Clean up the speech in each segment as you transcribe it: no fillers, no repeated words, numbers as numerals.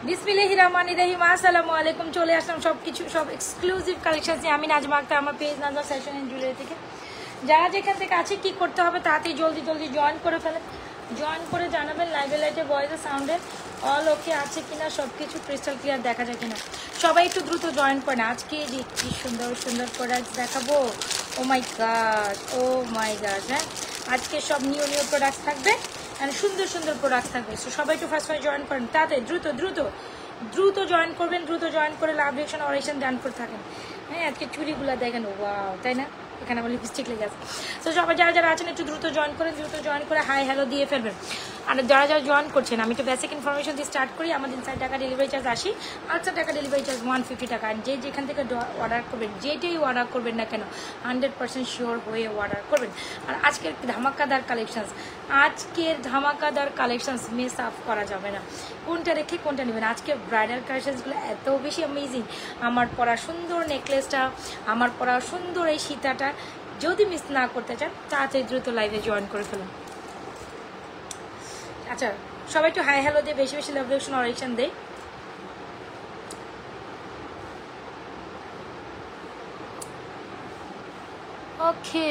বিসমিল্লাহির রহমানির রহিম। আসসালামু আলাইকুম। চলে আসলাম সব এক্সক্লুসিভ কালেকশন নিয়ে। আমি নাজমা আক্তার, আমার page Nazma fashion and jewellery থেকে। যারা যেখান থেকে আছে কি করতে হবে তাড়াতাড়ি জলদি জয়েন করে ফেলেন। জয়েন করে জানাবেন লাইভে লাইটে ভয়েসে সাউন্ডে অল ওকে আছে কিনা, সব কিছু ক্রিস্টাল ক্লিয়ার দেখা যায় কিনা। সবাই একটু দ্রুত জয়েন করেন। আজকে যে কি সুন্দর সুন্দর প্রোডাক্ট দেখাবো। ও মাই গড হ্যাঁ, আজকে সব নিউ প্রোডাক্ট থাকবে, সুন্দর সুন্দর প্রোডাক্ট থাকবে। সো সবাই একটু ফার্স্ট জয়েন করেন তাড়াতাড়ি, দ্রুত জয়েন করবেন। দ্রুত জয়েন করে লাভ রিয়েকশন অরেকশন ডান করে থাকেন। হ্যাঁ, আজকে চুড়িগুলো দেখেন, ওয়াও, তাই না? এখানে আমার লিপস্টিক লেগে আছে। তো সবাই যারা আছেন একটু দ্রুত জয়েন করে হাই হ্যালো দিয়ে ফেলবেন। আর যারা জয়েন করছেন, আমি একটু বেসিক ইনফরমেশন দিয়ে স্টার্ট করি। আমাদের 4 টাকা ডেলিভারি চার্জ 80, 8 টাকা ডেলিভারি চার্জ 150 টাকা। আর যেখান থেকে অর্ডার করবেন, যেটাই অর্ডার করবেন না কেন 100% শিওর হয়ে অর্ডার করবেন। আর আজকের ধামাকাদার কালেকশনস মিস আপ করা যাবে না। কোনটা রেখে কোনটা নেবেন। আজকে ব্রাইডাল কালেকশনসগুলো এত বেশি অ্যামেজিং। আমার পরা সুন্দর নেকলেসটা, আমার পরা সুন্দর এই সীতাটা যদি মিস না করতে চান তাড়াতাড়ি দ্রুত লাইভে জয়েন করে ফেলুন। আচ্ছা, সবাই একটু হাই হ্যালো দিয়ে বেশি লাভ রিয়েকশন অরেকশন দেয়। ওকে,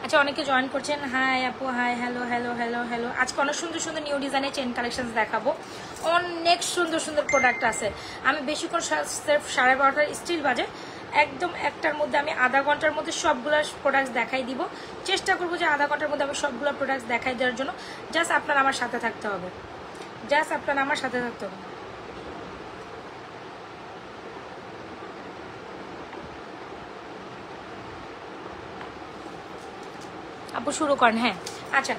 আচ্ছা, অনেকে জয়েন করছেন। হাই আপু, hi hello hello hello hello. আজকে অনেক সুন্দর সুন্দর নিউ ডিজাইনের চেন কালেকশন দেখাবো। অনেক সুন্দর সুন্দর প্রোডাক্ট আছে। আমি বেশিক্ষণ সির্ফ 12:30 স্টিল বাজে, একদম একটার মধ্যে আমি আধা ঘন্টার মধ্যে সবগুলো প্রোডাক্টস দেখাই দিব। চেষ্টা করবো যে আধা ঘন্টার মধ্যে আমি সবগুলো প্রোডাক্টস দেখাই দেওয়ার জন্য। জাস্ট আপনারা আমার সাথে থাকতে হবে। আপু শুরু করেন। হ্যাঁ, আচ্ছা,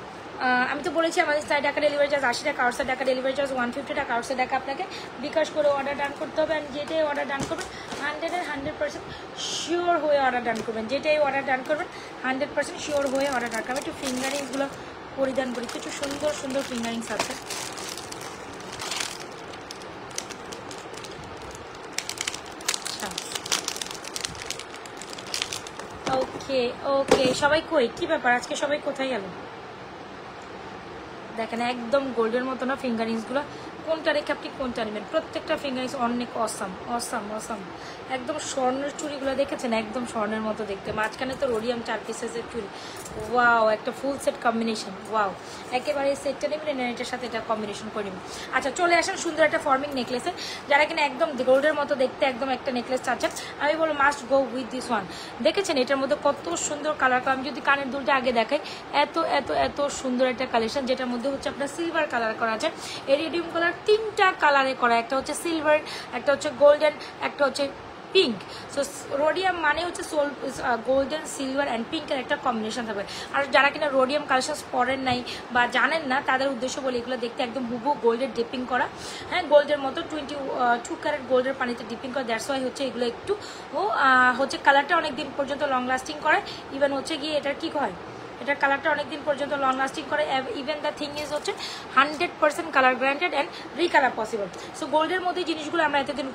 আমি তো বলেছি আমাদের 4 টাকা ডেলিভারি চার্জ 80 টাকা, 8 টাকা ডেলিভারি চার্জ 150 টাকা। 8 টাকা আপনাকে বিকাশ করে অর্ডার ডান করতে হবে। আর যেটাই অর্ডার ডান করবেন 100% শিওর হয়ে অর্ডার ডান করবেন। যেটাই অর্ডার ডান করবেন 100% শিওর হয়ে অর্ডার ডান করবেন। একটু ফিঙ্গারিংসগুলো পরিধান করি, কিছু সুন্দর সুন্দর ফিঙ্গারিংস আছে। ওকে, সবাই কই, কি ব্যাপার আজকে সবাই কোথায় গেল? দেখেন একদম গোল্ডের মতো না ফিঙ্গারিংসগুলো। কোনটা রেখে আপনি কোনটা নেবেন। প্রত্যেকটা ফিঙ্গারিংস অনেক অসাম। একদম স্বর্ণের চুড়িগুলো দেখেছেন, একদম স্বর্ণের মতো দেখতে। মাঝখানে তো রোডিয়াম 4 পিসেসের চুড়ি। ওয়াও, একটা ফুল সেট কম্বিনেশন। ওয়াও, একেবারে এই সেটটা নেবেন, এটার সাথে এটা কম্বিনেশন করে নেবেন। আচ্ছা, চলে আসেন সুন্দর একটা ফর্মিং নেকলেসে। যারা কিনা একদম গোল্ডের মতো দেখতে একদম একটা নেকলেস চাচ্ছেন, আমি বলবো must go with this one. দেখেছেন এটার মধ্যে কত সুন্দর কালার। আমি যদি কানের দুলটা আগে দেখাই, এত এত এত সুন্দর একটা কালেকশন, যেটার মধ্যে হচ্ছে আপনার সিলভার কালার করা আছে। এরিডিয়াম কালার 3টা কালারে করা, একটা হচ্ছে সিলভার, একটা হচ্ছে গোল্ডেন, একটা হচ্ছে পিঙ্ক। সো রোডিয়াম মানে হচ্ছে গোল্ডেন, সিলভার অ্যান্ড পিঙ্কের একটা কম্বিনেশন থাকবে। আর যারা কিনা রোডিয়াম কালেকশন পরেন নাই বা জানেন না, তাদের উদ্দেশ্য বলে এগুলো দেখতে একদম হুবহু গোল্ডের ডিপিং করা। হ্যাঁ, গোল্ডের মতো 22 ক্যারেট গোল্ডের পানিতে ডিপিং করা। দ্যাটস ওয়াই হচ্ছে এগুলো একটু হচ্ছে কালারটা অনেক দিন পর্যন্ত লং লাস্টিং করে। ইভেন হচ্ছে গিয়ে এটার কি হয়, এটার কালারটা অনেক দিন পর্যন্ত লং লাস্টিং করে। ইভেন দ্য থিং ইজ হচ্ছে 100% colour guaranteed and recolour possible. So গোল্ডের মধ্যে জিনিসগুলো আমরা এতদিন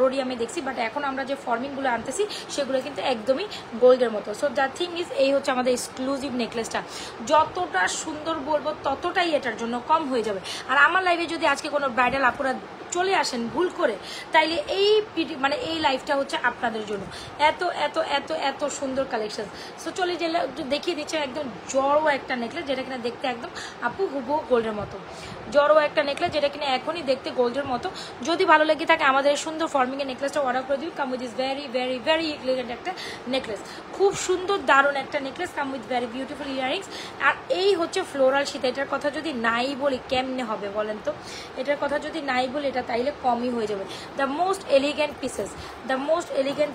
রোডিয়ামে দেখছি, বাট এখন আমরা যে ফর্মিংগুলো আনতেছি সেগুলো কিন্তু একদমই গোল্ডের মতো। সো দ্য থিং ইজ, এই হচ্ছে আমাদের এক্সক্লুসিভ নেকলেসটা। যতটা সুন্দর বলবো ততটাই এটার জন্য কম হয়ে যাবে। আর আমার লাইভে যদি আজকে কোনো ব্রাইডাল আপুরা চলে আসেন ভুল করে, তাইলে এই লাইফটা হচ্ছে আপনাদের জন্য। এত এত এত এত সুন্দর কালেকশন। সো চলে যে দেখিয়ে দিচ্ছে একদম জড়ো একটা নেকলেস, যেটা কিনা দেখতে একদম আপু হুবহু গোল্ডের মতো। জড়ো একটা নেকলেস, যেটা কিনা এখনই দেখতে গোল্ডের মতো। যদি ভালো লেগে থাকে আমাদের সুন্দর ফর্মিংয়ের নেকলেসটা অর্ডার করে দিবি। Come with is very very very elegant একটা নেকলেস, খুব সুন্দর দারুণ একটা necklace, come with very beautiful earrings. আর এই হচ্ছে ফ্লোরাল সীতা। এটার কথা যদি নাই বলি কেমনে হবে বলেন তো? এটার কথা যদি নাই বলি এটা তাইলে কমই হয়ে যাবে। The most elegant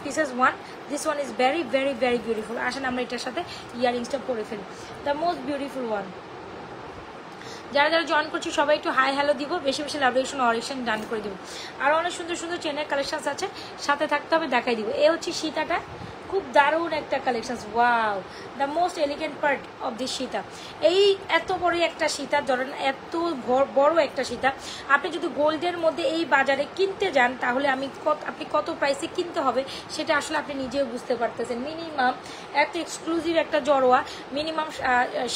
pieces one, this one is very very very beautiful. আসেন আমরা এটার সাথে ইয়ারিংসটা পরে ফেলি। The most beautiful one. যারা জয়েন করছি সবাই একটু হাই হ্যালো দিব, বেশি লাভ রিয়েকশন অরেকশন ডান করে দিব। আর অনেক সুন্দর সুন্দর চেনের কালেকশন আছে, সাথে থাকতে হবে, দেখাই দিব। এ হচ্ছে সীতাটা, খুব দারুণ একটা collection. Wow, the most elegant part of this Sita. এই এত বড় একটা সীতা, ধরেন এত বড় একটা সীতা, আপনি যদি গোল্ডের মধ্যে এই বাজারে কিনতে যান তাহলে আপনি কত প্রাইসে কিনতে হবে সেটা আসলে আপনি নিজেও বুঝতে পারতেছেন। মিনিমাম এত এক্সক্লুসিভ একটা জড়োয়া, মিনিমাম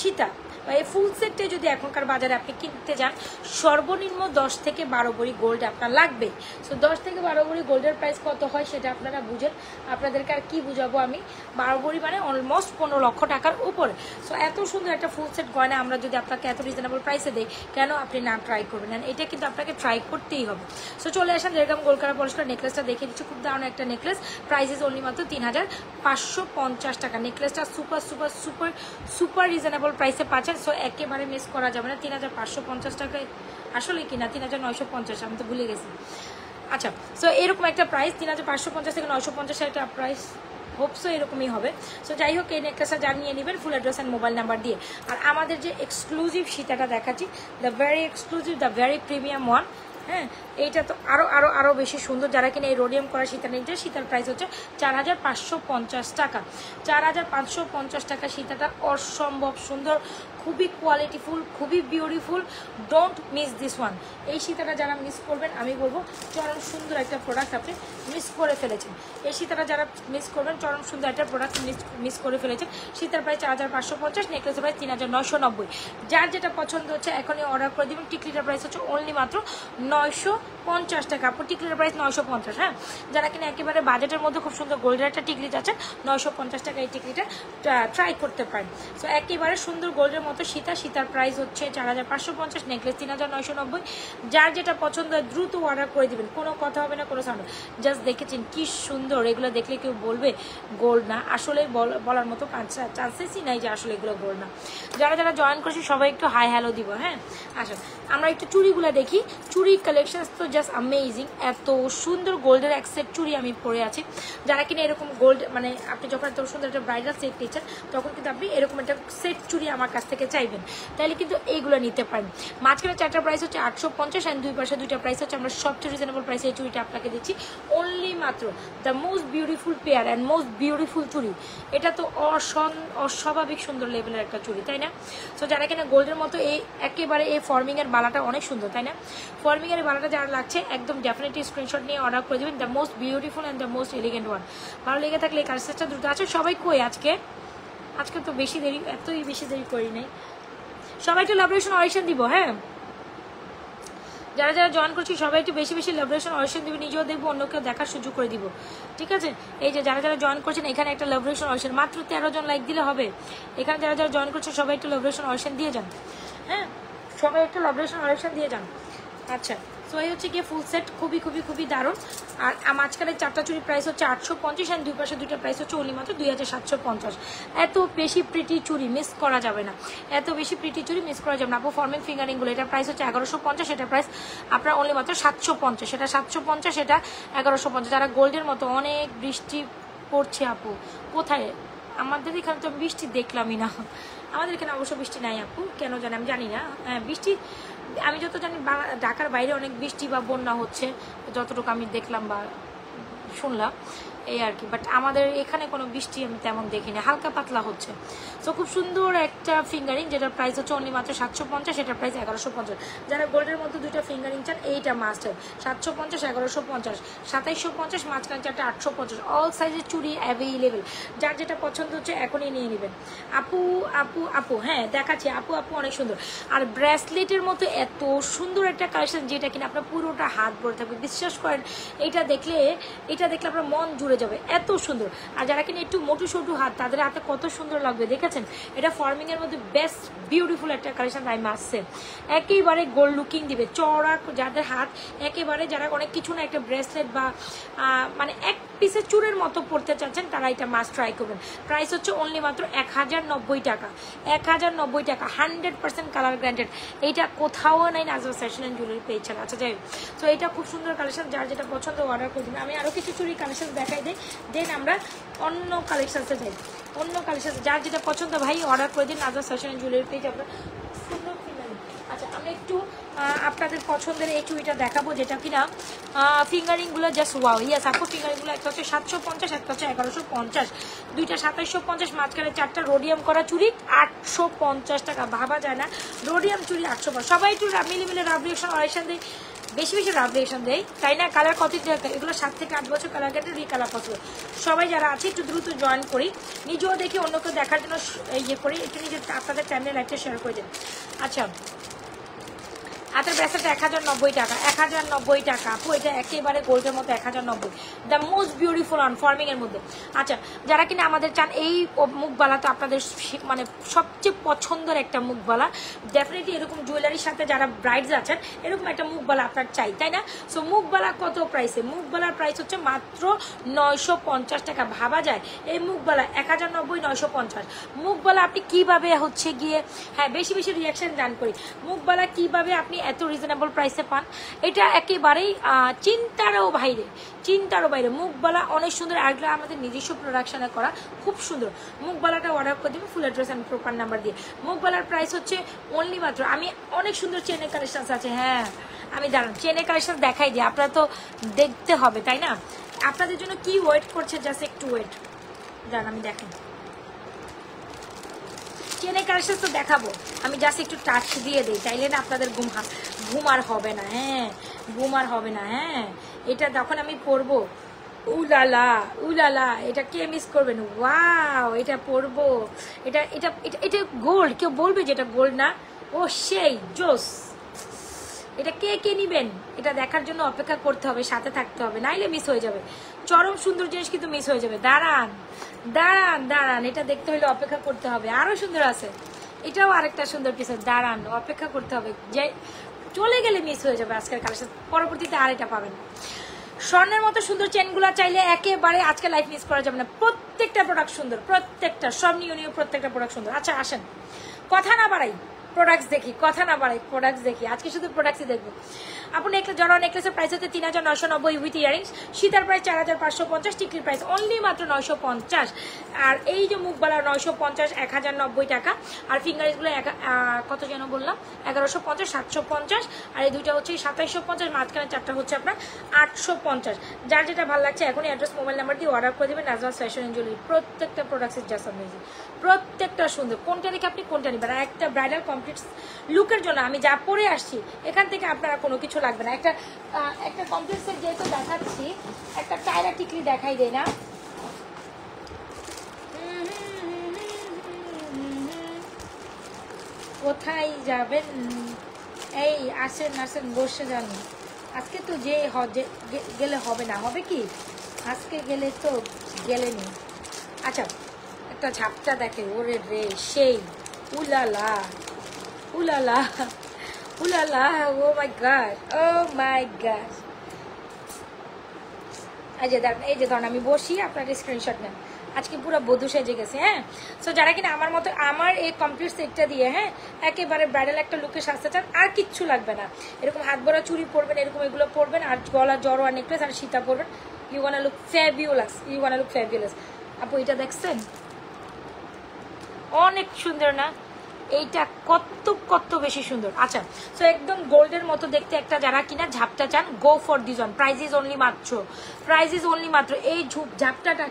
সীতা বা এই ফুল সেটটা যদি এখনকার বাজারে আপনি কিনতে যান সর্বনিম্ন 10 থেকে 12 ভরি গোল্ড আপনার লাগবে। সো 10 থেকে 12 ভরি গোল্ডের প্রাইস কত হয় সেটা আপনারা বুঝেন, আপনাদেরকে আর কি বুঝাবো আমি। 12 ভরি মানে অলমোস্ট 15 লক্ষ টাকার উপরে। সো এত সুন্দর একটা ফুল সেট গয়না আমরা যদি আপনাকে এত রিজনেবল প্রাইসে দেই, কেন আপনি না ট্রাই করবেন? এটা কিন্তু আপনাকে ট্রাই করতেই হবে। সো চলে আসেন যেরকম গোল্ড কালার পলিশ করা নেকলেসটা দেখে দিচ্ছি, খুব দারুণ একটা নেকলেস, প্রাইসেস অনলি মাত্র 3550 টাকা। নেকলেসটা super super super super reasonable প্রাইসে পাচ্ছেন। সো একেবারে মিস করা যাবে না। 3550 টাকায় আসলে কিনা 3950, আমি তো ভুলে গেছি। আচ্ছা, সো এরকম একটা প্রাইস 3550 থেকে 950 একটা প্রাইস, হোপসো এরকমই হবে। সো যাই হোক, এই নেকলেসটা জানিয়ে নেবেন full address and mobile number দিয়ে। আর আমাদের যে এক্সক্লুসিভ সীতাটা দেখাচ্ছি, the very exclusive, the very premium one, হ্যাঁ, এইটা তো আরো আরো আরো বেশি সুন্দর। যারা কিনা এই রোডিয়াম করা সীতা নিচ্ছে, সীতার প্রাইস হচ্ছে 4550 টাকা। 4550 টাকা সীতাটা অসম্ভব সুন্দর, খুবই কোয়ালিটিফুল, খুবই beautiful. Don't miss this one. এই সীতাটা যারা মিস করবেন, আমি বলবো চরম সুন্দর একটা প্রোডাক্ট আপনি মিস করে ফেলেছেন। এই সীতাটা যারা মিস করবেন, চরম সুন্দর একটা প্রোডাক্ট মিস করে ফেলেছেন। সীতার প্রাইস 4550, নেকলেসের প্রাইস 3990। যার যেটা পছন্দ হচ্ছে এখনই অর্ডার করে দেবেন। টিকলিটার প্রাইস হচ্ছে অনলি মাত্র 950 টাকা। আপু টিকলির প্রাইস 950, হ্যাঁ। যারা কিনা একেবারে বাজেটের মধ্যে খুব সুন্দর গোল্ডের একটা টিকলি আছে, 950 টাকা এই টিকলিটা ট্রাই করতে পারেন। সো একেবারে সুন্দর গোল্ডের মতো সীতা, সীতার প্রাইস হচ্ছে 4550, নেকলেস 3990। যার যেটা পছন্দ হয় দ্রুত অর্ডার করে দিবেন, কোনো কথা হবে না, কোনো সাউন্ড। জাস্ট দেখেছেন কি সুন্দর, এগুলো দেখলে কেউ বলবে গোল্ড না? আসলে বলার মতো চান্সেসই নাই যে আসলে এগুলো গোল্ড না। যারা যারা জয়েন করছি সবাই একটু হাই হ্যালো দিব, হ্যাঁ। আসুন আমরা একটু চুড়িগুলো দেখি। চুড়ি কালেকশন তো জাস্ট অ্যামেজিং, এত সুন্দর গোল্ডের এক সেট চুড়ি আমি পরে আছি। যারা কিনা এরকম গোল্ড, মানে আপনি যখন এত সুন্দর একটা ব্রাইডাল সেট নিচ্ছেন, তখন কিন্তু আপনি এরকম একটা সেট চুড়ি আমার কাছ থেকে চাইবেন, তাহলে কিন্তু এইগুলো নিতে পারেন। মাঝখানে 4টা প্রাইস হচ্ছে 850, অ্যান্ড দুই পাশে 2টা প্রাইস হচ্ছে আমরা সবচেয়ে রিজনেবল প্রাইসে এই চুড়িটা আপনাকে দিচ্ছি অনলি মাত্র the most beautiful pair and most beautiful চুড়ি। এটা তো অস্বাভাবিক সুন্দর লেভেলের একটা চুড়ি, তাই না? সো যারা কিনা গোল্ডের মতো এই একেবারে এই ফর্মিংয়ের বালাটা অনেক সুন্দর, তাই না? ফর্মিংয়ের বালাটা যারা লাগছে একদম ডেফিনেটলি স্ক্রিনশট নিয়ে অর্ডার করে দেবেন। The most beautiful and the most elegant one. ভালো লেগে থাকলে এই কালেকশনটা দ্রুত আছে। সবাই কই আজকে তো বেশি দেরি, এতই বেশি দেরি করি নাই। সবাইকে লাভরেশন অডিশন দিব, হ্যাঁ। যারা যারা জয়েন করছি সবাই একটু বেশি বেশি লাভরেশন অডিশন দিবে, নিজেও দেখবো, অন্যকেও দেখার সুযোগ করে দিব, ঠিক আছে? এই যে যারা যারা জয়েন করছেন, এখানে একটা লাভরেশন অডিশন, মাত্র 13 জন লাইক দিলে হবে। এখানে যারা যারা জয়েন করছেন সবাই একটু লাভরেশন অডিশন দিয়ে যান, হ্যাঁ, সবাই একটু লাভরেশন অডিশন দিয়ে যান। আচ্ছা, সো এই হচ্ছে গিয়ে ফুল সেট, খুবই খুবই খুবই দারুণ। আর মাঝখানে 4টা চুড়ির প্রাইস হচ্ছে 850, অ্যান্ড দুই পাশে 2টা প্রাইস হচ্ছে অনলি মাত্র 2750। এত বেশি প্রিটি চুড়ি মিস করা যাবে না, এত বেশি প্রিটি চুড়ি মিস করা যাবে না। আপু ফর্মিং ফিঙ্গারিংগুলো, এটার প্রাইস হচ্ছে 1150, এটার প্রাইস আপনার অনলি মাত্র 750, সেটা 750, এটা 1150। যারা গোল্ডের মতো অনেক বৃষ্টি পড়ছে আপু, কোথায়? আমাদের এখানে তো বৃষ্টি দেখলামই না। আমাদের এখানে অবশ্য বৃষ্টি নাই আপু, কেন জানি আমি জানি না। বৃষ্টি আমি যত জানি ঢাকার বাইরে অনেক বৃষ্টি বা বন্যা হচ্ছে, যতটুকু আমি দেখলাম বা শুনলাম, এই আর কি। বাট আমাদের এখানে কোনো বৃষ্টি আমি তেমন দেখিনি, হালকা পাতলা হচ্ছে। সো খুব সুন্দর একটা ফিঙ্গারিং, যেটার প্রাইস হচ্ছে অনলি মাত্র 750, সেটার প্রাইস 1150। যারা গোল্ডের মধ্যে 2টা ফিঙ্গারিং চান, এইটা মাস্ট। 750, 1150, 2750, মাঝখানে 4টা 850। অল সাইজের চুড়ি অ্যাভেলেবেল। যার যেটা পছন্দ হচ্ছে এখনই নিয়ে নেবেন। আপু আপু আপু, হ্যাঁ দেখাচ্ছি, আপু আপু অনেক সুন্দর। আর ব্রেসলেটের মতো এত সুন্দর একটা কালেকশন, যেটা কিনা আপনার পুরোটা হাত ভরে থাকবে, বিশ্বাস করেন। এটা দেখলে আপনার মন জুড়ে যাবে, এত সুন্দর। আর যারা কিনা একটু মোটু সোটু হাত, তাদের হাতে কত সুন্দর লাগবে, দেখেছেন? এটা ফর্মিং এর মধ্যে বেস্ট বিউটিফুল একটা কালেকশন টাইম আসছে, একেবারে গোল্ড লুকিং দিবে। চড়া যাদের হাত, একেবারে যারা অনেক কিছু না, একটা ব্রেসলেট বা মানে এক পিসের চুরের মতো পড়তে চাচ্ছেন, তারা এটা মাস্ট ট্রাই করবেন। প্রাইস হচ্ছে অনলি মাত্র 1090 টাকা, 1090 টাকা, 100% কালার গ্যারান্টেড। এইটা কোথাও নাই Nazma fashion and jewellery page ছাড়া। আচ্ছা যাই, তো এটা খুব সুন্দর কালেকশন, যার যেটা পছন্দ অর্ডার করে দিন। আমি আরও কিছু চুরি কালেকশন দেখাই দিই, দেন আমরা অন্য কালেকশনসে যাই। অন্য কালেকশন যার যেটা পছন্দ ভাই অর্ডার করে দিন Nazma fashion and jewellery page. আমরা সুন্দর ফিঙ্গারিং। আচ্ছা, আমরা একটু আপনাদের পছন্দের এই চুড়িটা দেখাবো, যেটা কিনা ফিঙ্গারিংগুলো জাস্ট ওয়াও। ইয়াস আপু, ফিঙ্গারিংগুলো একটা হচ্ছে 750, একটা হচ্ছে 1150, দুইটা 2750, মাঝখানে 4টা রোডিয়াম করা চুড়ি 850 টাকা। ভাবা যায় না, রোডিয়াম চুড়ি 850। সবাই একটু মিলে মিলে রাব রিয়েকশন অডিশন দিই, বেশি বেশি লাভ রিয়েকশন দেয়, তাই না? কালার কত, এগুলো 7 থেকে 8 বছর কালার গেটে রিকালার পছন্দ। সবাই যারা আছে একটু দ্রুত জয়েন করি, নিজেও দেখি অন্যকে দেখার জন্য ইয়ে করি, একটু নিজে আপনাদের চ্যানেলে লাইভটা শেয়ার করে দেন। আচ্ছা, হাতের ব্যাসাটা 1090 টাকা, 1090 টাকা আপু, এটা একেবারে গোল্ডের মতো 1090, দ্য মোস্ট বিউটিফুল আনফর্মিং এর মধ্যে। আচ্ছা, যারা কিনা আমাদের চান এই মুখবালা, তো আপনাদের মানে সবচেয়ে পছন্দের একটা মুখবালা, ডেফিনেটলি এরকম জুয়েলারির সাথে যারা ব্রাইডস আছেন এরকম একটা মুখবালা আপনার চাই, তাই না? সো মুখবালা কত প্রাইসে? মুখবালার প্রাইস হচ্ছে মাত্র 950 টাকা। ভাবা যায় এই মুখবালা 1090, 950 মুখবালা আপনি কিভাবে হচ্ছে গিয়ে, হ্যাঁ বেশি বেশি রিয়াকশন দান করি, মুখবালা কিভাবে আপনি এত রিজনেবল প্রাইসে পান, এটা একেবারেই চিন্তারও বাইরে, চিন্তারও বাইরে। মুখবালা অনেক সুন্দর, আরেকটা আমাদের নিজস্ব প্রোডাকশনে করা, খুব সুন্দর। মুখবালাটা অর্ডার করে দেবেন full address and proper number দিয়ে। মুখবালার প্রাইস হচ্ছে অনলি মাত্র, আমি অনেক সুন্দর চেনের কালেকশন আছে, হ্যাঁ আমি দাঁড়ান চেনের কালেকশন দেখাই দিই, আপনারা তো দেখতে হবে তাই না? আপনাদের জন্য কি ওয়েট করছে, জাস্ট একটু ওয়েট, দাঁড়ান আমি দেখেন চেনের কালেকশন তো দেখাবো, আমি জাস্ট একটু টাচ দিয়ে দিই, তাইলে না আপনাদের ঘুম আর হবে না, হ্যাঁ ঘুম আর হবে না। হ্যাঁ এটা যখন আমি পরবো, উলালা উলালা, এটা কে মিস করবেন? ওয়াও, এটা পরবো, এটা এটা এটা এটা গোল্ড, কেউ বলবে যে এটা গোল্ড না? ও সেই জোস, এটা কে কে নিবেন? এটা দেখার জন্য অপেক্ষা করতে হবে, সাথে থাকতে হবে, নাইলে মিস হয়ে যাবে। চরম সুন্দর জিনিস কিন্তু মিস হয়ে যাবে। দাঁড়ান দাঁড়ান দাঁড়ান, এটা দেখতে হলে অপেক্ষা করতে হবে, আরো সুন্দর আছে, এটাও আরেকটা সুন্দর পিস, দাঁড়ান অপেক্ষা করতে হবে, যে চলে গেলে মিস হয়ে যাবে আজকের কালেকশন, পরবর্তীতে আর এটা পাবেন। স্বর্ণের মতো সুন্দর চেনগুলো চাইলে একেবারে আজকে লাইফ মিস করা যাবে না, প্রত্যেকটা প্রোডাক্ট সুন্দর, প্রত্যেকটা সব নিয়ে প্রত্যেকটা প্রোডাক্ট সুন্দর। আচ্ছা আসেন, কথা না বাড়াই, প্রোডাক্টস দেখি, কথা না বাড়াই, প্রোডাক্টস দেখি, আজকে শুধু প্রোডাক্টসই দেখবো। আপনি একটা জড়া নেকলেসের প্রাইস হচ্ছে 3990 উইথ ইয়ারিংস, সীতার প্রাইস 4550, টিকলির প্রাইস অনলি মাত্র 950, আর এই যে মুখবালা 950, 1090 টাকা, আর ফিঙ্গারিংসগুলো কত যেন বললাম 1150, 750, আর এই দুইটা হচ্ছে 2750, মাঝখানে চারটা হচ্ছে আপনার 850। যার যেটা ভালো লাগছে এখনই অ্যাড্রেস মোবাইল নাম্বার দিয়ে অর্ডার করে দেবেন। নাজমাস ফ্যাশন এন্ড জুয়েলারি, প্রত্যেকটা প্রোডাক্টসের জাস্ট অ্যামেজিং, প্রত্যেকটা সুন্দর। কোনটা দেখে আপনি কোনটা নেবেন? আর একটা ব্রাইডাল কমপ্লিট লুকের জন্য আমি যা পরে আসছি এখান থেকে আপনারা কোনো কিছু লাগবে না। একটা কমপ্লিট সেট যেহেতু দেখাচ্ছি, একটা টায়রা টিকলি দেখাই দেয় না, কোথায় যাবেন? এই আসেন আসেন, বসে যান, আজকে তো যে গেলে হবে না, হবে কি আজকে গেলে তো গেলেনি। আচ্ছা একটা ঝাপটা দেখে, ওরে রে সেই, উলালা উলালা উলালা, ও my god, oh my god. এই যে ধরুন আমি বসি, আপনার স্ক্রিনশট নেন, আজকে পুরো বধূ সেজে গেছে। হ্যাঁ, সো যারা কিনা আমার মতো আমার এই কমপ্লিট সেটটা দিয়ে হ্যাঁ একেবারে ব্রাইডাল একটা লুকে সাজতে চান, আর কিচ্ছু লাগবে না, এরকম হাত ভরা চুড়ি পরবেন, এরকম এগুলো পরবেন, আর গলা জড়ো আর নেকলেস আর সীতা পরবেন, you wanna look fabulous, you wanna look fabulous. আপু এটা দেখছেন, অনেক সুন্দর না? এইটা কত কত বেশি সুন্দর। আচ্ছা, সো একদম গোল্ডের মতো দেখতে একটা যারা কিনা ঝাপটা চান, গো for this one, price is only মাত্র এই ঝাপটাটা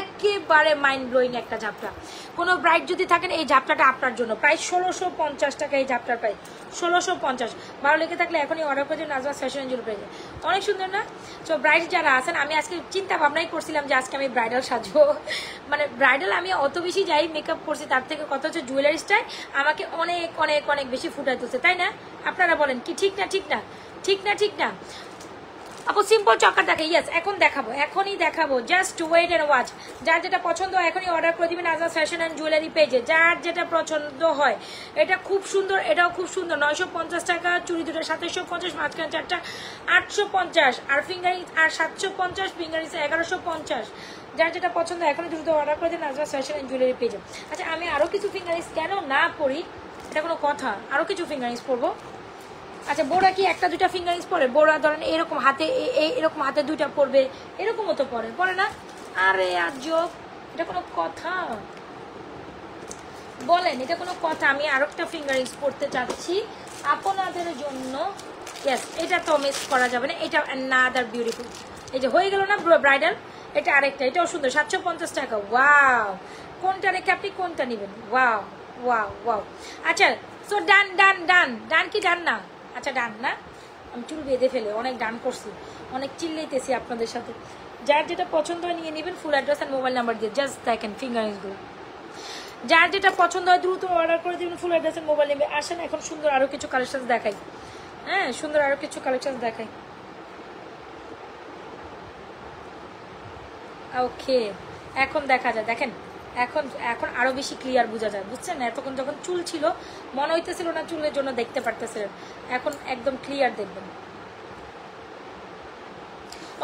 একেবারে মাইন্ড ব্লোয়িং একটা ঝাপটা। কোনো ব্রাইড যদি থাকেন এই ঝাপটাটা আপনার জন্য, প্রাইস 1650 টাকা, এই ঝাপটার প্রাইস 1650। ভালো লেগে থাকলে এখনই অর্ডার করে দিন নাজমাস ফ্যাশন এন্ড জুয়েলারি পেজে, অনেক সুন্দর না? সো ব্রাইড যারা আছেন, আমি আজকে চিন্তা ভাবনাই করছিলাম যে আজকে আমি ব্রাইডাল সাজবো, মানে ব্রাইডাল আমি অত বেশি যাই মেকআপ করছি, তার থেকে কত হচ্ছে জুয়েলারিসটাই আমাকে অনেক অনেক অনেক বেশি ফুটাই তুলছে, তাই না? আপনারা বলেন কি ঠিক না? ঠিক না? ঠিক না? ঠিক না? আপু সিম্পল চকার দেখে, ইয়েস এখন দেখাবো, এখনই দেখাবো, জাস্ট ওয়েট এন্ড ওয়াচ। যার যেটা পছন্দ হয় এখনই অর্ডার করে দিবেন নাজমাস ফ্যাশন এন্ড জুয়েলারি পেজে, যার যেটা পছন্দ হয়। এটা খুব সুন্দর, এটাও খুব সুন্দর, 950 টাকা, চুড়ি দুটো 2750, মাঝখানে চারটা 850, আর ফিঙ্গারিংস আর 750, ফিঙ্গারিংস 1150। যার যেটা পছন্দ এখনই দ্রুত অর্ডার করে দিন নাজমাস ফ্যাশন এন্ড জুয়েলারি পেজে। আচ্ছা আমি আরও কিছু ফিঙ্গারিংস কেন না পরি, এটা কোনো কথা, আরও কিছু ফিঙ্গারিংস পরবো। আচ্ছা বোরা কি একটা দুইটা ফিঙ্গারিংস পরে? বোরা ধরেন এরকম হাতে, এরকম হাতে দুইটা পরবে, এরকমও তো পরে না? আরে আজব, এটা কোনো কথা বলেন? এটা কোনো কথা? আমি আরো একটা ফিঙ্গারিংস পরতে চাচ্ছি আপনাদের জন্য, ইয়েস এটা তো মিস করা যাবে না, এটা অ্যানাদার বিউটিফুল। এই যে হয়ে গেল না ব্রাইডাল, এটা আরেকটা, এটাও সুন্দর, 750 টাকা। ওয়াও, কোনটা রেখে আপনি কোনটা নেবেন? Wow wow wow. আচ্ছা সো ডান ডান ডান ডান কি ডান না? আচ্ছা ডান না, আমি চুল বেঁধে ফেলে অনেক গান করছি, অনেক চিল্লাইতেছি আপনাদের সাথে। যার যেটা পছন্দ হয় নিয়ে নেবেন, full address and mobile number দিয়ে। জাস্ট দেখেন ফিঙ্গারিংসগুলো, যার যেটা পছন্দ হয় দ্রুত অর্ডার করে দেবেন, ফুল অ্যাড্রেস অ্যান্ড মোবাইল নেবে। আসেন এখন সুন্দর আরও কিছু কালেকশন দেখাই। হ্যাঁ, সুন্দর আরও কিছু কালেকশন দেখাই। ওকে, এখন দেখা যায়, দেখেন এখন এখন আরো বেশি ক্লিয়ার বোঝা যায়, বুঝছেন? এতক্ষণ যখন চুল ছিল মনে হইতেছিল না চুলের জন্য দেখতে পারতেছিলেন, এখন একদম ক্লিয়ার দেখবেন।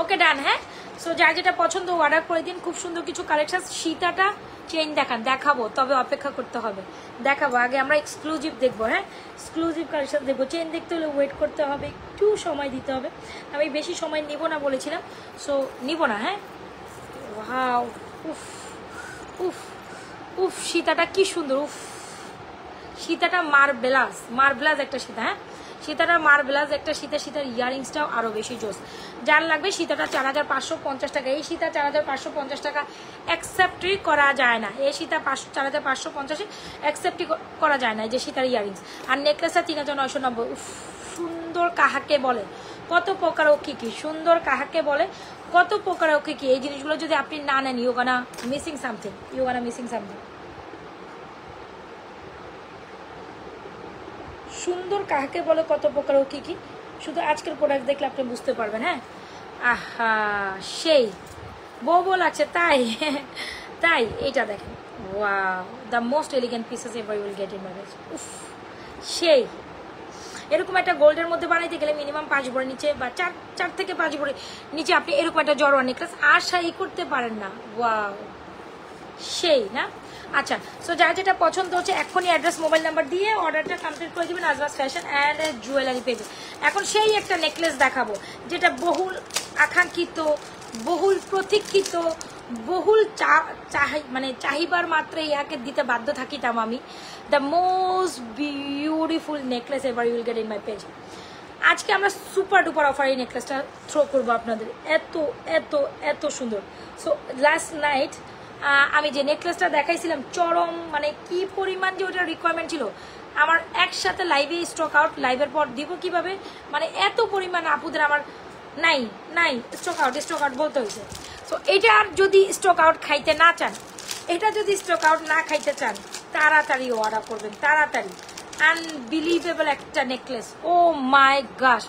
ওকে ডান। হ্যাঁ, সো যার যেটা পছন্দ অর্ডার করে দিন। খুব সুন্দর কিছু কালেকশন। সীতাটা চেইন দেখান, দেখাবো, তবে অপেক্ষা করতে হবে, দেখাবো। আগে আমরা এক্সক্লুসিভ দেখবো। হ্যাঁ, এক্সক্লুসিভ কালেকশন দেখবো। চেইন দেখতে হলে ওয়েট করতে হবে, একটু সময় দিতে হবে। আমি বেশি সময় নিব না বলেছিলাম, সো নিব না। হ্যাঁ, ওয়াও, উফ উফ উফ, সীতাটা কি সুন্দর। উফ, সীতাটা মার্বেলাস একটা সীতা। হ্যাঁ, সীতাটা মার্বেলাস একটা সীতা। সীতার ইয়ারিংসটাও আরও বেশি জোস। যার লাগবে সীতাটা 4550 টাকা। এই সীতা 4550 টাকা অ্যাকসেপ্টই করা যায় না। এই সীতা 4550 অ্যাকসেপ্টই করা যায় না, এই যে সীতার ইয়ারিংস। আর নেকলেসটা 3990। উফ, সুন্দর কাহাকে বলে, কত প্রকার ও কি কি সুন্দর কাহাকে বলে, কত প্রকার ও কি কি। এই জিনিসগুলো যদি আপনি না নেন, ইউ গানা মিসিং সামথিং। সুন্দর কাহাকে বলে, কত প্রকার ও কি কি। শুধু আজকের প্রোডাক্ট দেখলে আপনি বুঝতে পারবেন। হ্যাঁ, আহা সেই বউ লাগছে তাই তাই। এইটা দেখেন, wow, the most elegant pieces ever you will get in marriage. উফ, সেই এরকম একটা গোল্ডের মধ্যে বানাইতে গেলে মিনিমাম 5 ভরি নিচে বা 4 থেকে 5 ভরি নিচে আপনি এরকম একটা জড়োয়া নেকলেস আশাই করতে পারেন না। ওয়াও, সেই না। আচ্ছা, সো যার যেটা পছন্দ হচ্ছে এখনই অ্যাড্রেস মোবাইল নাম্বার দিয়ে অর্ডারটা কমপ্লিট করে দেবেন নাজরাস ফ্যাশন অ্যান্ড জুয়েলারি পেজে। এখন সেই একটা নেকলেস দেখাবো যেটা বহুল আকাঙ্ক্ষিত, বহুল প্রতীক্ষিত, বহুল চাহিবার মাত্রে ইহাকে দিতে বাধ্য থাকিতাম আমি। The most beautiful necklace ever you will get in my page. আজকে আমরা সুপার ডুপার অফার এই নেকলেসটা থ্রো করবো আপনাদের। এত এত এত সুন্দর। সো লাস্ট নাইট আমি যে নেকলেসটা দেখাইছিলাম, চরম কি পরিমাণ যে ওটার রিকোয়ারমেন্ট ছিল, আমার একসাথে লাইভে স্টক আউট, লাইভের পর দিব কিভাবে, এত পরিমাণ আপুদের আমার নাই স্টক আউট বলতে হয়েছে। সো এটার যদি স্টক আউট খাইতে না চান, এটা যদি স্টক আউট না খাইতে চান, তাড়াতাড়ি অর্ডার করবেন, তাড়াতাড়ি। আনবিলিভেবল একটা নেকলেস, ও মাই গশ,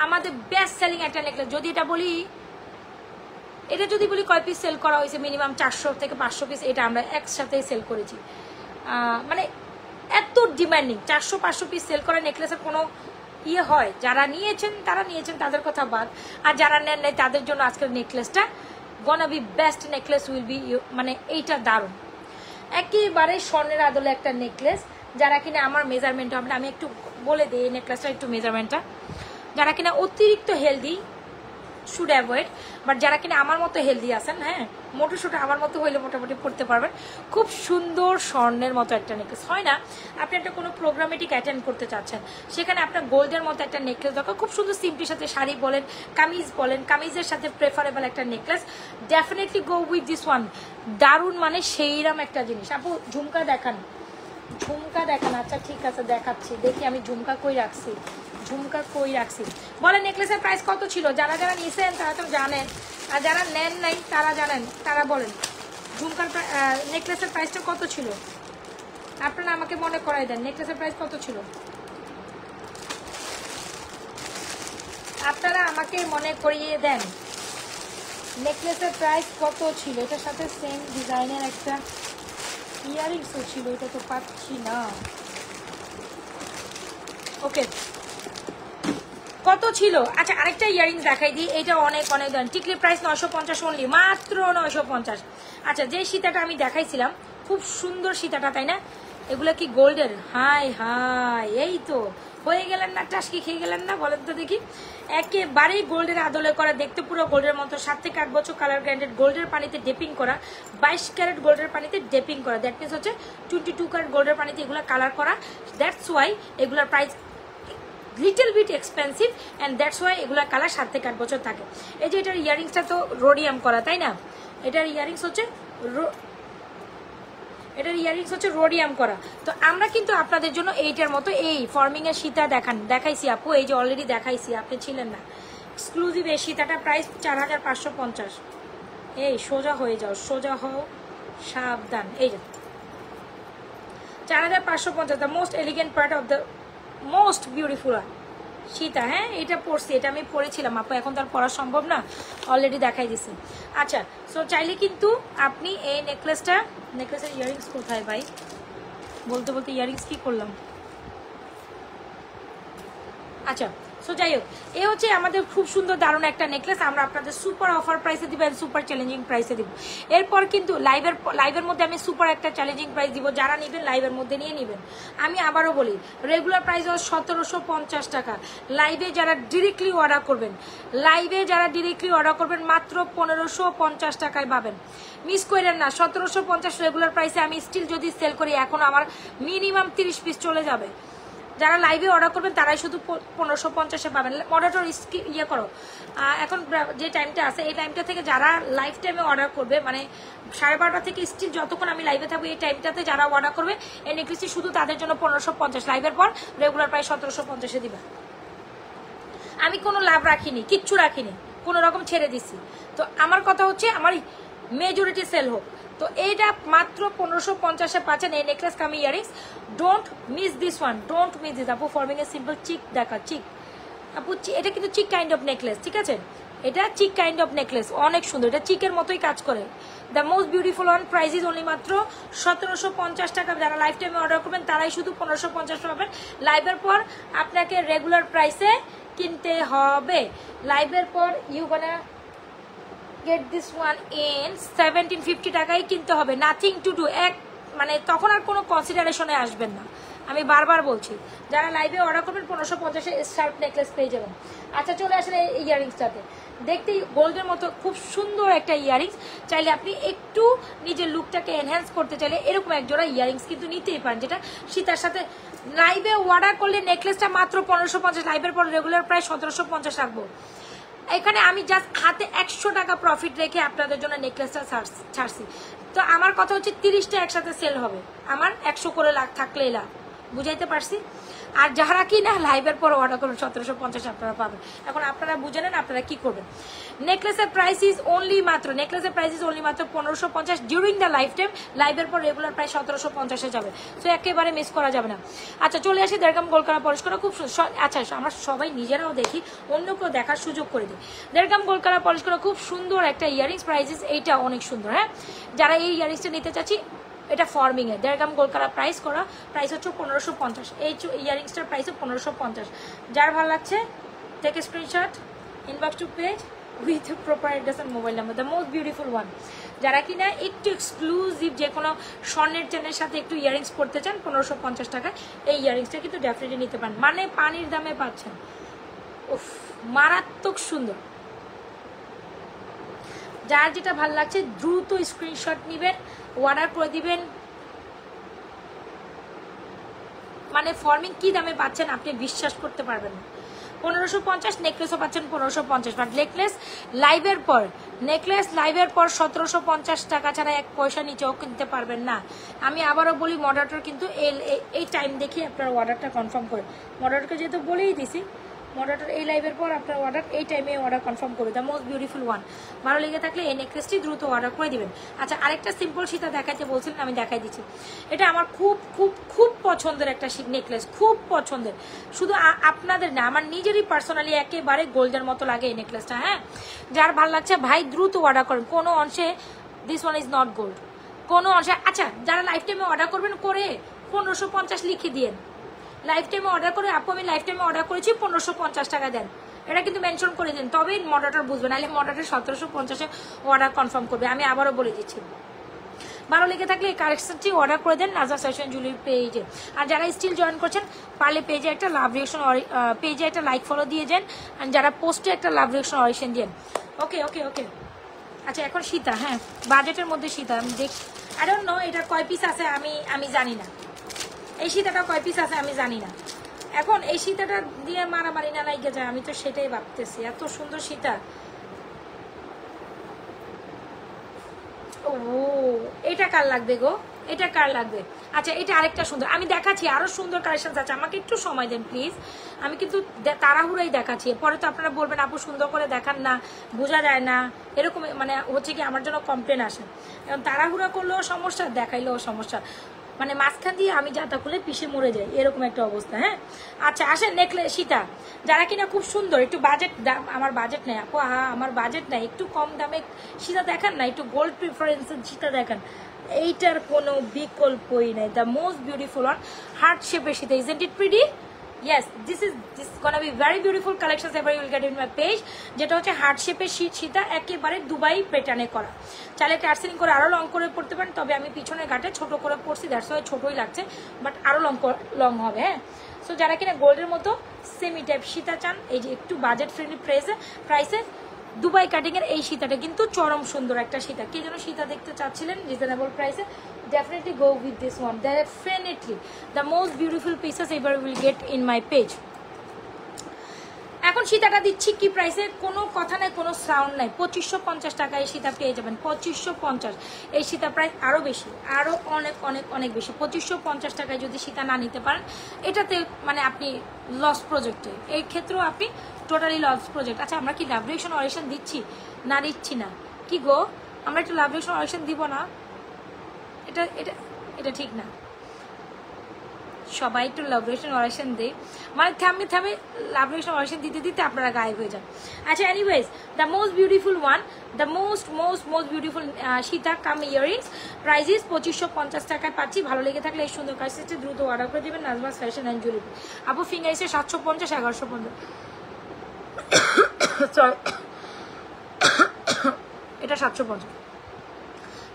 আমাদের বেস্ট সেলিং একটা নেকলেস। যদি এটা বলি কয় পিস সেল করা হয়েছে, মিনিমাম 400 থেকে 500 পিস এটা আমরা একসাথেই সেল করেছি। এত ডিমান্ডিং, 400-500 পিস সেল করা নেকলেসের কোনো হয়? যারা নিয়েছেন তারা নিয়েছেন, তাদের কথা বাদ। আর যারা নেন নাই তাদের জন্য আজকের নেকলেসটা gonna be best necklace will be, এইটা দারুণ, একেবারে স্বর্ণের আদলে একটা নেকলেস। যারা কিনা আমার মেজারমেন্ট হবে, আমি একটু বলে দিই এই নেকলেসটা একটু মেজারমেন্টটা। যারা কিনা অতিরিক্ত হেলদি শুড অ্যাভয়েড, বাট যারা কিনা আমার মতো হেলদি আছেন, হ্যাঁ মোটোসোটো আমার মতো হইলে মোটামুটি পড়তে পারবেন। খুব সুন্দর স্বর্ণের মতো একটা নেকলেস। হয় না আপনি একটা কোনো প্রোগ্রামেটিক অ্যাটেন্ড করতে চাচ্ছেন, সেখানে আপনার গোল্ডের মতো একটা নেকলেস দরকার। খুব সুন্দর সিম্পলির সাথে শাড়ি বলেন, কামিজ বলেন, কামিজের সাথে প্রেফারেবল একটা necklace, definitely go with this one. দারুণ, সেইরকম একটা জিনিস। আপু ঝুমকা দেখান, আচ্ছা ঠিক আছে দেখাচ্ছি। দেখি আমি ঝুমকা কই রাখছি, বলেন নেকলেসের প্রাইস কত ছিল? যারা নিয়েছেন তারা তো জানেন, আর যারা নেন নাই তারা জানেন, তারা বলেন ঝুমকার নেকলেসের প্রাইসটা কত ছিল? আপনারা আমাকে মনে করাই দেন, নেকলেসের প্রাইস কত ছিল? আপনারা আমাকে মনে করিয়ে দেন নেকলেসের প্রাইস কত ছিল। এটার সাথে সেম ডিজাইনের একটা ইয়ারিংসও ছিল, এটা তো পাচ্ছি না। ওকে, কত ছিল? আচ্ছা আরেকটা ইয়ারিংস দেখাই দিই, এটা অনেক দাম। টিকলি প্রাইস 950 অনলি, মাত্র 950। আচ্ছা, যে সীতাটা আমি দেখাইছিলাম খুব সুন্দর সীতাটা, তাই না? এগুলো কি গোল্ডের? হাই এই তো হয়ে গেলেন না, টাসকি খেয়ে গেলেন না, বলেন তো দেখি। একেবারেই গোল্ডের আদলে করা, দেখতে পুরো গোল্ডের মতো। 7 থেকে 8 বছর কালার গ্যারান্টেড, গোল্ডের পানিতে ডেপিং করা, 22 ক্যারেট গোল্ডের পানিতে ডেপিং করা। দ্যাট মিনস হচ্ছে 22 ক্যারেট গোল্ডের পানিতে এগুলো কালার করা। দ্যাটস ওয়াই এগুলোর price little bit expensive, and that's why এগুলোর কালার 7 থেকে 8 বছর থাকে। এই যে এটার ইয়ারিংসটা তো রোডিয়াম করা, তাই না? এটার ইয়ারিংস হচ্ছে এটার ইয়ারিংস হচ্ছে রোডিয়াম করা। তো আমরা কিন্তু আপনাদের জন্য এইটার মতো এই ফর্মিংয়ের সীতা দেখাইছি আপু, এই যে অলরেডি দেখাইছি, আপনি ছিলেন না। এক্সক্লুসিভ এই সীতাটা প্রাইস 4550। এই সোজা হয়ে যাও, সোজা হও, সাবধান। এই যে 4550, the most elegant part of the most beautiful Sita. হ্যাঁ, এটা পড়ছি, এটা আমি পড়েছিলাম আপু, এখন তার পড়া সম্ভব না, অলরেডি দেখাই দিছি। আচ্ছা, সো চাইলে কিন্তু আপনি এই নেকলেসের ইয়ারিংস কোথায় ভাই, বলতে বলতে ইয়ারিংস কি করলাম। আচ্ছা, সো যাই হোক, এ হচ্ছে আমাদের খুব সুন্দর দারুণ একটা নেকলেস, আমরা আপনাদের সুপার অফার প্রাইসে দিব, সুপার চ্যালেঞ্জিং প্রাইসে দিব। এরপর কিন্তু লাইভের মধ্যে আমি সুপার একটা চ্যালেঞ্জিং প্রাইস দিব, যারা নেবেন লাইভের মধ্যে নিয়ে নেবেন। আমি আবারও বলি, রেগুলার প্রাইস হল 1750 টাকা। লাইভে যারা ডিরেক্টলি অর্ডার করবেন মাত্র 1550 টাকায় পাবেন। মিস করেন না, 1750 রেগুলার প্রাইসে আমি স্টিল যদি সেল করি এখন আমার মিনিমাম 30 পিস চলে যাবে। যারা লাইভে অর্ডার করবেন তারাই শুধু 1550-এ পাবেন। মডারেটর ইয়ে করো, এখন যে টাইমটা আছে এই টাইমটা থেকে যারা লাইভ টাইমে অর্ডার করবে, মানে 12:30 থেকে স্টিল যতক্ষণ আমি লাইভে থাকবো এই টাইমটাতে যারা অর্ডার করবে এই নেকলেসটি শুধু তাদের জন্য 1550, লাইভের পর রেগুলার প্রাইস 1750-এ দিবা। আমি কোনো লাভ রাখিনি, কিচ্ছু রাখিনি, কোনো রকম ছেড়ে দিছি। তো আমার কথা হচ্ছে আমার মেজরিটি সেল হোক। তো এইটা মাত্র 1550-এ পাচ্ছেন এই নেকলেস কামি earrings. Don't miss this one, don't miss this. আপু ফর্মিং এ সিম্পল চিক দেখা, চিক আপু, এটা কিন্তু চিক কাইন্ড অফ নেকলেস, ঠিক আছে? এটা চিক কাইন্ড অফ নেকলেস, অনেক সুন্দর, এটা চিকের মতোই কাজ করে। The most beautiful one, price is only মাত্র 1750 টাকা। যারা লাইফ টাইমে অর্ডার করবেন তারাই শুধু 1550 পাবেন। লাইভের পর আপনাকে রেগুলার প্রাইসে কিনতে হবে। লাইভের পর you gonna get this one in 1750 টাকাই কিনতে হবে, নাথিং টু ডু। মানে তখন আর কোনো কনসিডারেশনে আসবেন না, আমি বারবার বলছি। যারা লাইভে অর্ডার করবেন 1550-এ শার্প নেকলেস পেয়ে যাবেন। আচ্ছা, চলে আসলে এই ইয়ারিংসটাতে, দেখতে গোল্ডের মতো খুব সুন্দর একটা ইয়ারিংস। চাইলে আপনি একটু নিজের লুকটাকে এনহ্যান্স করতে চাইলে এরকম এক জোড়া ইয়ারিংস কিন্তু নিতেই পারেন, যেটা সীতার সাথে। লাইভে অর্ডার করলে নেকলেসটা মাত্র 1550, লাইভের পর রেগুলার প্রায় 1750 রাখবো। এখানে আমি জাস্ট হাতে 100 টাকা প্রফিট রেখে আপনাদের জন্য নেকলেসটা ছাড়ছি। তো আমার কথা হচ্ছে 30টা একসাথে সেল হবে, আমার 100 করে লাখ থাকলেই লাভ, বুঝাইতে পারছি? আর যারা কি না লাইভের পর অর্ডার করবেন 1750 আপনারা পাবেন। এখন আপনারা বুঝে নেন আপনারা কি করবেন। নেকলেসের প্রাইস ইজ অনলি মাত্র 1550 ডিউরিং দ্য লাইফ টাইম। লাইভের পর রেগুলার প্রাইস 1750-এ যাবে, তো একেবারে মিস করা যাবে না। আচ্ছা, চলে আসি দেড়গ্রাম গোল্ড কালার পলিশ করা, খুব আচ্ছা আমরা সবাই নিজেরাও দেখি, অন্যকেও দেখার সুযোগ করে দিই। দেড়গ্রাম গোল্ড কালার পলিশ করা খুব সুন্দর একটা ইয়ারিংস, প্রাইস এইটা অনেক সুন্দর। হ্যাঁ, যারা এই ইয়ারিংসটা নিতে চাচ্ছি, এটা ফর্মিং এ দেড়গ্রাম গোল্ড কালার প্রাইস হচ্ছে 1550। এই ইয়ারিংসটার প্রাইস 1550। যার ভালো লাগছে take screenshot, inbox to page with proper address and mobile number. The most beautiful one, যারা কিনা একটু এক্সক্লুসিভ যে কোনো স্বর্ণের চেনের সাথে একটু ইয়ারিংস পড়তে চান 1550 টাকায়, এই ইয়ারিংসটা কিন্তু ডেফিনেটলি নিতে পারেন, মানে পানির দামে পাচ্ছেন। উফ, মারাত্মক সুন্দর। যার যেটা ভালো লাগছে দ্রুত স্ক্রিনশট নেবেন, অর্ডার করে দিবেন। মানে ফর্মিং কি দামে পাচ্ছেন আপনি বিশ্বাস করতে পারবেন না। 1550, নেকলেসও পাচ্ছেন 1550, বাট নেকলেস লাইভের পর 1750 টাকা ছাড়া 1 পয়সা নিচেও কিনতে পারবেন না। আমি আবারও বলি, মডারেটর কিন্তু এই টাইম দেখে আপনার অর্ডারটা কনফার্ম করে, মডারেটরকে যেহেতু বলেই দিছি, মডারেটর এই লাইভের পর আপনার অর্ডার এই টাইমে অর্ডার কনফার্ম করে। দ্য মোস্ট বিউটিফুল ওয়ান, ভালো লেগে থাকলে এই নেকলেসটি দ্রুত অর্ডার করে দিবেন। আচ্ছা, আরেকটা সিম্পল সীতা দেখাইতে বলছিলেন, আমি দেখাই দিচ্ছি। এটা আমার খুব খুব খুব পছন্দের একটা নেকলেস, খুব পছন্দের, শুধু আপনাদের না আমার নিজেরই পার্সোনালি একেবারে গোল্ডের মতো লাগে এই নেকলেসটা। হ্যাঁ, যার ভালো লাগছে ভাই দ্রুত অর্ডার করেন, কোনো অংশে this one is not gold, কোনো অংশে। আচ্ছা, যারা লাইফ টাইমে অর্ডার করবেন করে 1550 লিখে দিয়েন, লাইফ টাইমে অর্ডার করে আপু আমি লাইফ টাইমে অর্ডার করেছি 1550 টাকা দেন, এটা কিন্তু মেনশন করে দিন, তবেই মডারেটর বুঝবে, নাহলে মডারেটর 1750-এ অর্ডার কনফার্ম করবে। আমি আবারও বলে দিচ্ছি, ভালো লেগে থাকলে এই কালেকশনটি অর্ডার করে দেন নাজা ফ্যাশন জুয়েলারি পেজে। আর যারা স্টিল জয়েন করছেন পারলে পেজে একটা লাভ রিঅ্যাকশন, পেজে একটা লাইক ফলো দিয়ে যান, আর যারা পোস্টে একটা লাভ রিঅ্যাকশন অরিশন দিন। ওকে ওকে ওকে। আচ্ছা, এখন সীতা, হ্যাঁ বাজেটের মধ্যে সীতা আমি দেখ, আই ডোন্ট নো এটা কয় পিস আছে, আমি জানি না এই সীতাটা কয় পিস আছে আমি জানি না। এখন এই সীতাটা দিয়ে মারামারি না লাগে যায়, আমি তো সেটাই ভাবতেছি, এত সুন্দর সীতা। ও, এটা কার লাগবে গো? এটা কার লাগবে? আচ্ছা এটা আরেকটা সুন্দর, আমি দেখাচ্ছি আরো সুন্দর কালেকশন আছে, আমাকে একটু সময় দেন প্লিজ। আমি কিন্তু তাড়াহুড়াই দেখাচ্ছি, পরে তো আপনারা বলবেন আপু সুন্দর করে দেখান না, বোঝা যায় না, এরকম মানে হচ্ছে কি আমার জন্য কমপ্লেন আসে। এবং তাড়াহুড়া করলেও সমস্যা, দেখাইলেও সমস্যা, মানে মাঝখান দিয়ে আমি যাতা খুলে পিষে মরে যাই, এরকম একটা অবস্থা। হ্যাঁ আচ্ছা আসেন নেকলেস সীতা, যারা কিনা খুব সুন্দর, একটু বাজেট, আমার বাজেট নেই আপু, আমার বাজেট নেই, একটু কম দামে সীতা দেখান না, একটু গোল্ড প্রিফারেন্সের সীতা দেখান, এইটার কোনো বিকল্পই নাই। The most beautiful one, heart শেপের Sita, isn't it pretty? Yes, this gonna be very beautiful collections ever you will get in my page, যেটা হচ্ছে হার্ট শেপের সীতা, একেবারে দুবাই প্যাটার্নে করা। চাইলে টার্সেলিং করে আরো লং করে পড়তে পারেন, তবে আমি পিছনের ঘাটে ছোট করে পড়ছি, দ্যাটস ওয়াই ছোটই লাগছে, বাট আরো লং হবে। হ্যাঁ সো যারা কিনা গোল্ডের মতো সেমি টাইপ সীতা চান, এই যে একটু বাজেট ফ্রেন্ডলি প্রাইসে দুবাই কাটিং এর এই সীতাটা কিন্তু চরম সুন্দর একটা সীতা। কে যেন সীতা দেখতে চাচ্ছিলেন রিজনেবল প্রাইসে, definitely go with this one, definitely the most beautiful pieces ever will get in my page. এখন সীতাটা দিচ্ছি কি প্রাইসে, কোনো কথা নাই, কোনো সাউন্ড নাই, 2550 টাকা এই সীতা পেয়ে যাবেন, 2550। এই সীতা প্রাইস আরো বেশি, আরো অনেক অনেক অনেক বেশি। 2550 টাকায় যদি সীতা না নিতে পারেন, এটাতে মানে আপনি লস প্রজেক্টে, এই ক্ষেত্রেও আপনি টোটালি লস প্রজেক্ট। আচ্ছা আমরা কি লাভ রিলেশন অরিয়েশন দিচ্ছি না, দিচ্ছি না কি গো, আমরা একটু লাভ রিলেশন অরিয়েশন দিব না? এটা এটা এটা ঠিক না, সবাই একটু লাভ রিলেশন অরিয়েশন দেয়, মানে থামে লাভ রিলেশন অরিয়েশন দিতে দিতে আপনারা গায়েব হয়ে যান। আচ্ছা anyways, the most beautiful one, the most beautiful Sita come earrings, price is 2550 টাকায় পাচ্ছি। ভালো লেগে থাকলে এই সুন্দর কাজটি দ্রুত অর্ডার করে দেবেন নাজমাস ফ্যাশন অ্যান্ড জুয়েলারি। আপু ফিঙ্গারিসে 750, 1150, সরি এটা 750।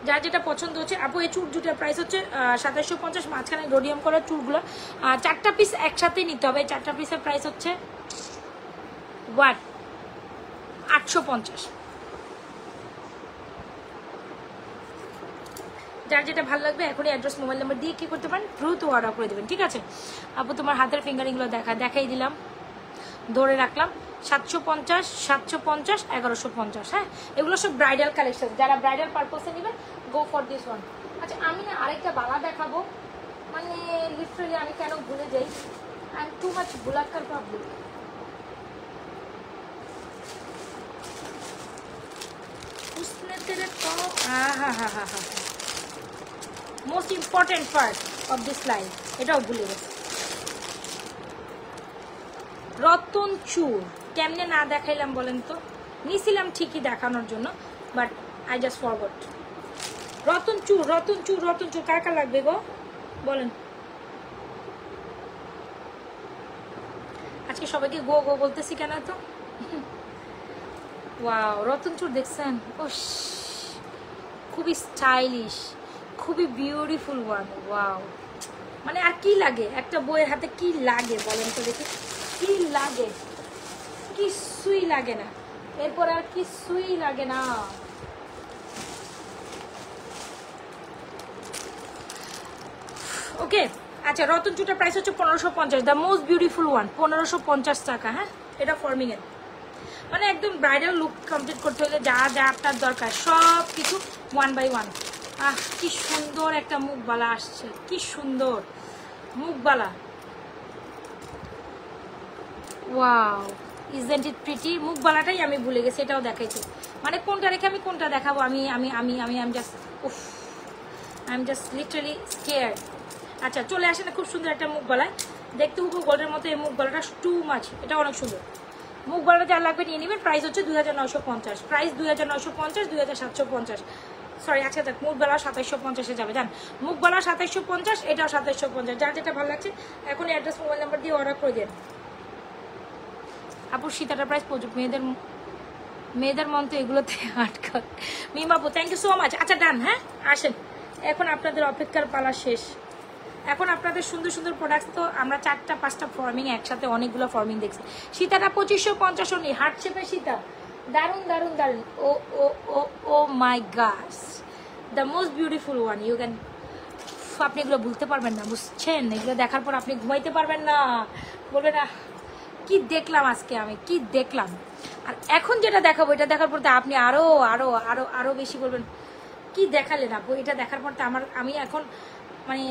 যার যেটা পছন্দ হচ্ছে আপু, এই চুর দুটার প্রাইস হচ্ছে 2750, মাঝখানে রোডিয়াম করার চুরগুলো 4টা পিস একসাথেই নিতে হবে। 4টা পিসের প্রাইস হচ্ছে 850। যার যেটা ভালো লাগবে এখনই অ্যাড্রেস মোবাইল নাম্বার দিয়ে কি করতে পারেন, দ্রুত অর্ডার করে দেবেন, ঠিক আছে? আপু তোমার হাতের ফিঙ্গারিংগুলো দেখাই দিলাম, ধরে রাখলাম। 750, 750, 1150। হ্যাঁ এগুলো সব ব্রাইডাল কালেকশন, যারা ব্রাইডাল পারপোসে নেবেন গো ফর দিস ওয়ান। আচ্ছা আমি না আরেকটা বালা দেখাবো, মানে লিটারালি আমি কেন ভুলে যাই, আই এম টু মাচ ভুলাক্কার public. Most important part of this life, এটাও ভুলে গেছে। রতন চুর কেমনে না দেখাইলাম বলেন তো, নিছিলাম ঠিকই দেখানোর জন্য, but I just forgot. Ratan চুর কার কার লাগবে গো বলেন? আজকে সবাইকে গো গো বলতেছি কেন তো? ওয়াও রতন চুর দেখছেন, ও খুবই স্টাইলিশ, খুবই বিউটিফুল ওয়ান। ওয়াও মানে আর কি লাগে, একটা বইয়ের হাতে কি লাগে বলেন তো দেখি, কি লাগে? কিছুই লাগে না, এরপর আর কিছুই লাগে না। ওকে আচ্ছা রতন চুটার প্রাইস হচ্ছে 1550, দ্য মোস্ট বিউটিফুল ওয়ান, 1550 টাকা। হ্যাঁ এটা ফর্মিং এর, মানে একদম ব্রাইডাল লুক কমপ্লিট করতে হলে যা যা আপনার দরকার সব কিছু 1 by 1। কি সুন্দর একটা মুখবালা আসছে, কি সুন্দর মুখবালা, ওয়াও ইজন্ট ইট প্রিটি। মুখবালাটাই আমি ভুলে গেছি, এটাও দেখাইছি, মানে কোনটা রেখে আমি কোনটা দেখাবো, আমি জাস্ট লিটারালি স্কেয়ার্ড। আচ্ছা চলে আসে না, খুব সুন্দর একটা মুখবালায়, দেখতে হুবহু গোল্ডের মতো। এই মুখবালাটা টু মাছ, এটা অনেক সুন্দর। মুখবালাটা যা লাগবে নিয়ে নেবেন, প্রাইস হচ্ছে 2950, প্রাইস 2950, 2750, সরি আচ্ছা দেখ মুখবালা 2750-এ যাবে জান, মুখবালা 2750, এটাও 2750। যার যেটা ভালো লাগছে এখন অ্যাড্রেস মোবাইল নাম্বার দিয়ে অর্ডার করে দেন। আপুর সীতাটার প্রাইস মেয়েদের মন তো এগুলোতে আটকা। মিমাপু থ্যাংক ইউ সো মাচ। আচ্ছা ডান, হ্যাঁ আসেন, এখন আপনাদের অপেক্ষার পালা শেষ। এখন আপনাদের সুন্দর সুন্দর প্রোডাক্টস তো আমরা 4টা 5টা ফর্মিং একসাথে অনেকগুলো ফর্মিং দেখছি। সীতাটা 2550 নি, হার্ট শেপের সীতা, দারুন দারুন দারুন। Oh oh oh oh my god, the most beautiful one. You can, আপনি এগুলো ভুলতে পারবেন না, বুঝছেন? এগুলো দেখার পর আপনি ঘুমাইতে পারবেন না, বলবেন না কি দেখলাম আজকে আমি, কি দেখলাম। আর এখন যেটা দেখাবো এটা দেখার পর আপনি আরো আরো আরো আরো বেশি বলবেন কি কি দেখালেন আপু, এটা দেখার পর তো আমি এখন মানে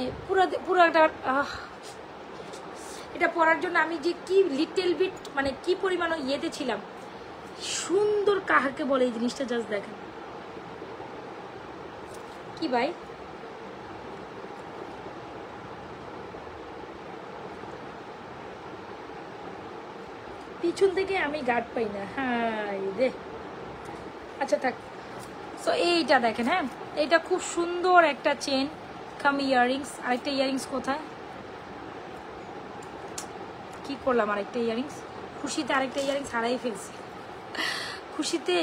পুরো একটা এটা পরার জন্য আমি যে কি লিটল বিট মানে কি পরিমাণ ইয়েতে ছিলাম। সুন্দর কাহাকে বলে এই জিনিসটা, জাস্ট দেখেন কি ভাই, পিছন থেকে আমি গার্ড পাই না। হ্যাঁ রে, আচ্ছা থাক। সো এইটা দেখেন, হ্যাঁ এইটা খুব সুন্দর একটা চেন কাম ইয়াররিংস। আরেকটা ইয়াররিংস কোথায়, কি করলাম, আরেকটা ইয়াররিংস খুশিতে, আরেকটা ইয়াররিংস হারাই ফেলছি খুশিতে।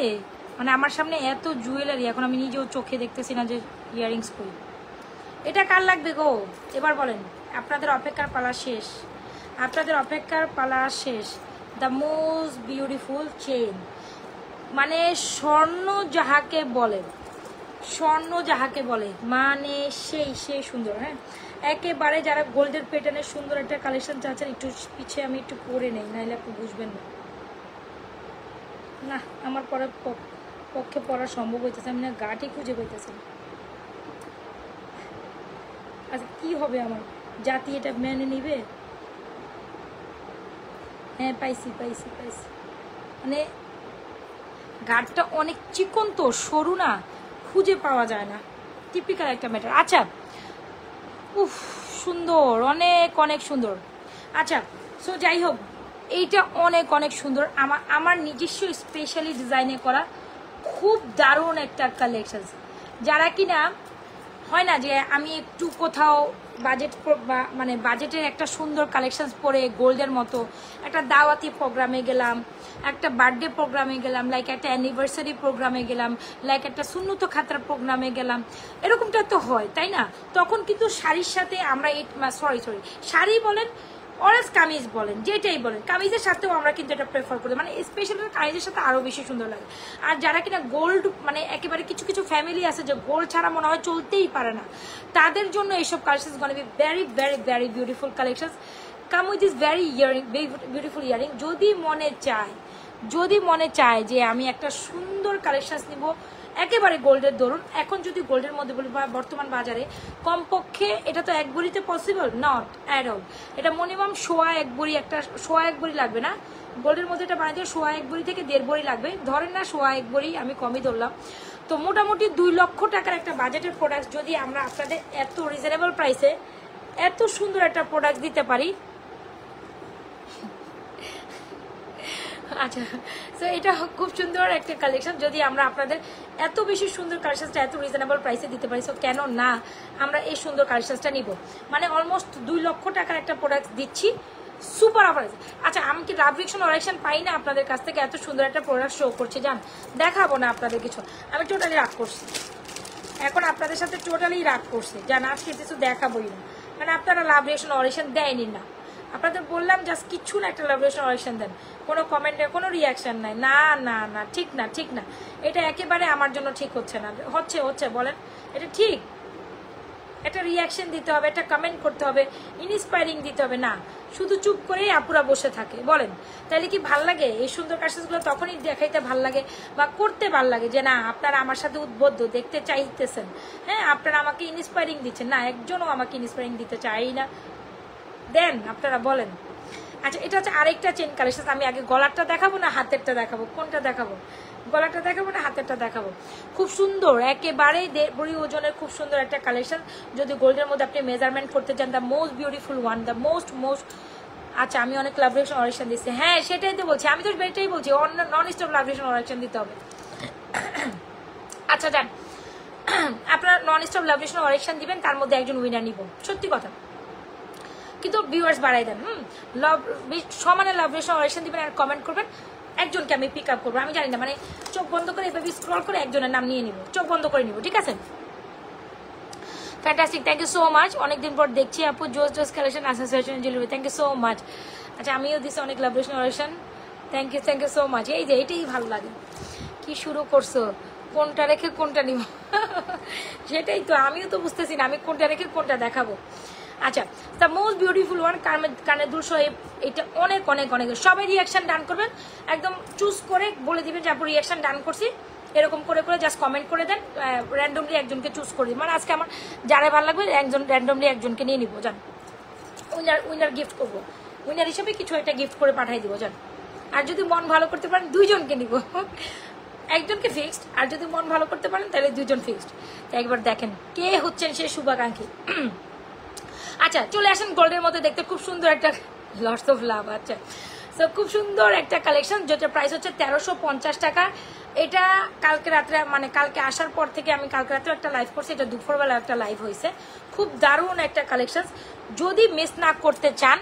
মানে আমার সামনে এত জুয়েলারি, এখন আমি নিজেও চোখে দেখতেছি না যে ইয়াররিংস করি। এটা কার লাগবে গো এবার বলেন, আপনাদের অপেক্ষার পালা শেষ, আপনাদের অপেক্ষার পালা শেষ। দ্য মোস্ট বিউটিফুল চেন, মানে স্বর্ণ যাহাকে বলে, স্বর্ণ যাহাকে বলে মানে সেই সুন্দর। হ্যাঁ একেবারে যারা গোল্ডের প্যাটার্নের সুন্দর একটা কালেকশন চাচ্ছেন, একটু পিছিয়ে আমি একটু পরে নেই, নাহলে আপনি বুঝবেন না। না আমার পক্ষে পড়া সম্ভব হইতেছে, আমি না গাটি খুঁজে পাইতেছি। আচ্ছা কি হবে আমার জাতি, এটা মেনে নিবে? হ্যাঁ পাইছি, মানে গাঢ়টা অনেক চিকন তো, সরু না, খুঁজে পাওয়া যায় না, টিপিক্যাল একটা ম্যাটার। আচ্ছা উফ সুন্দর, অনেক সুন্দর। আচ্ছা সো যাই হোক, এইটা অনেক সুন্দর, আমার নিজস্ব স্পেশালি ডিজাইনে করা খুব দারুণ একটা কালেকশন। যারা কিনা হয় না যে আমি একটু কোথাও বাজেট মানে বাজেটের একটা সুন্দর কালেকশন পরে গোল্ডের মতো একটা দাওয়াতি প্রোগ্রামে গেলাম, একটা বার্থডে প্রোগ্রামে গেলাম, লাইক একটা অ্যানিভার্সারি প্রোগ্রামে গেলাম, লাইক একটা সুন্নত খাতরা প্রোগ্রামে গেলাম, এরকমটা তো হয় তাই না? তখন কিন্তু শাড়ির সাথে আমরা সরি শাড়ি বলেন অরেঞ্জ কামিজ বলেন, যেটাই বলেন, কামিজের সাথেও আমরা কিন্তু এটা প্রেফার করি, মানে স্পেশালি কামিজের সাথে আরো বেশি সুন্দর লাগে। আর যারা কিনা গোল্ড মানে একেবারে কিছু ফ্যামিলি আছে যে গোল্ড ছাড়া মনে হয় চলতেই পারে না, তাদের জন্য এইসব collections gonna be very beautiful collections come with this very earring, beautiful earring. যদি মনে চায় যে আমি একটা সুন্দর কালেকশন নিব একেবারে গোল্ডের ধরুন, এখন যদি গোল্ডের মধ্যে বলি বর্তমান বাজারে কমপক্ষে এটা তো এক ভরিতে পসিবল নট অ্যাট অল, এটা মিনিমাম সোয়া এক ভরি লাগবে না, গোল্ডের মধ্যে এটা বানাতে সোয়া এক ভরি থেকে 1.5 ভরি লাগবে, ধরেন না সোয়া এক ভরি, আমি কমই ধরলাম। তো মোটামুটি 2 লক্ষ টাকার একটা বাজেটের প্রোডাক্ট যদি আমরা আপনাদের এত রিজনেবল প্রাইসে এত সুন্দর একটা প্রোডাক্ট দিতে পারি, আচ্ছা সো এটা খুব সুন্দর একটা কালেকশন। যদি আমরা আপনাদের এত বেশি সুন্দর কালেকশনটা এত রিজনেবল প্রাইসে দিতে পারি, সো কেন না আমরা এই সুন্দর কালেকশনটা নিব। মানে অলমোস্ট 2 লক্ষ টাকার একটা প্রোডাক্ট দিচ্ছি সুপার অফার। আচ্ছা আমি কি লাভ রিঅ্যাকশন অরেকশন পাই না আপনাদের কাছ থেকে? এত সুন্দর একটা প্রোডাক্ট শো করছে, জান দেখাবো না আপনাদের কিছু, আমি টোটালি রাগ করছি, এখন আপনাদের সাথে টোটালি রাগ করছি, জান আজকে কিছু দেখাবোই না, মানে আপনারা লাভ রিঅ্যাকশন অরেকশন দেয়নি না, আপনাদের বললাম জাস্ট কিছু না, একটা লাভ রিঅ্যাকশন অরেকশন দেন, কোনো কমেন্টে কোনো রিয়াকশন নাই, না ঠিক না, এটা একেবারে আমার জন্য ঠিক হচ্ছে না। হচ্ছে বলেন এটা ঠিক, একটা রিয়াকশন দিতে হবে, একটা কমেন্ট করতে হবে, ইন্সপায়ারিং দিতে হবে, না শুধু চুপ করেই আপুরা বসে থাকে বলেন, তাহলে কি ভাল লাগে? এই সুন্দর কাজগুলো তখনই দেখাইতে ভাল লাগে বা করতে ভাল লাগে যে না আপনারা আমার সাথে উদ্বুদ্ধ দেখতে চাইতেছেন, হ্যাঁ আপনারা আমাকে ইন্সপায়ারিং দিচ্ছেন, না একজনও আমাকে ইন্সপায়ারিং দিতে চাই না, দেন আপনারা বলেন। আচ্ছা এটা হচ্ছে আরেকটা চেন কালেকশন, আমি আগে গলারটা দেখাবো না হাতেরটা দেখাবো, কোনটা দেখাবো? গলাটা দেখাবো না হাতেরটা দেখাবো? খুব সুন্দর একেবারে 1.5 ভরি ওজনের খুব সুন্দর একটা কালেকশন, যদি গোল্ডের মধ্যে আপনি মেজারমেন্ট করতে চান, the most beautiful one, the most. আচ্ছা আমি অনেক লাভ রিঅ্যাকশন অরেকশন দিচ্ছি, হ্যাঁ সেটাই তো বলছি, আমি তো এটাই বলছি নন স্টপ লাভ রিঅ্যাকশন অরেকশন দিতে হবে। আচ্ছা যান আপনারা নন স্টপ লাভ রিঅ্যাকশন অরেকশন দিবেন, তার মধ্যে একজন উইনার নিব, সত্যি কথা, কিন্তু ভিউয়ার্স বাড়াই দেন, সমানে লাভ রিঅ্যাকশন অরেকশন দিবেন আর কমেন্ট করবেন, একজনকে আমি পিক আপ করবো, আমি জানি না, মানে চোখ বন্ধ করে এভাবে স্ক্রল করে একজনের নাম নিয়ে নিব, চোখ বন্ধ করে নিব, ঠিক আছে? Fantastic, thank you so much, অনেকদিন পর দেখছি আপু, জোস collection association jewellery, thank you so much. আচ্ছা আমিও দিচ্ছি অনেক লাভ রিঅ্যাকশন অরেকশন, থ্যাংক ইউ সো মাচ। এই যে এটাই ভালো লাগে, কি শুরু করছো, কোনটা রেখে কোনটা নিব সেটাই তো আমিও তো বুঝতেছি না আমি কোনটা রেখে কোনটা দেখাবো। আচ্ছা দ্য মোস্ট বিউটিফুল ওয়ান কানে দুলশো, এটা অনেক সবাই রিয়াকশন ডান করবেন, একদম চুজ করে বলে দিবেন যে আপু রিয়াকশন ডান করছি, এরকম করে করে জাস্ট কমেন্ট করে দেন, র্যান্ডমলি একজনকে চুজ করে দিন। মানে আজকে আমার যারা ভালো লাগবে একজন র্যান্ডমলি একজনকে নিয়ে নিবো, জান উইনার গিফট করবো, উইনার হিসেবে কিছু একটা গিফট করে পাঠিয়ে দিব, জান। আর যদি মন ভালো করতে পারেন 2 জনকে নিব, একজনকে ফিক্সড, আর যদি মন ভালো করতে পারেন তাহলে 2 জন ফিক্সড। একবার দেখেন কে হচ্ছেন সেই শুভাকাঙ্ক্ষী। আচ্ছা চলে আসেন গোল্ডের মধ্যে দেখতে খুব সুন্দর একটা লটস অফ লাভ। আচ্ছা সো খুব সুন্দর একটা কালেকশন, যেটা প্রাইস হচ্ছে 1350 টাকা। এটা কালকে রাত্রে মানে কালকে আসার পর থেকে আমি কালকে রাত্রে একটা লাইভ করছি, এটা দুপুরবেলা একটা লাইভ হয়েছে। খুব দারুণ একটা কালেকশন, যদি মিস না করতে চান,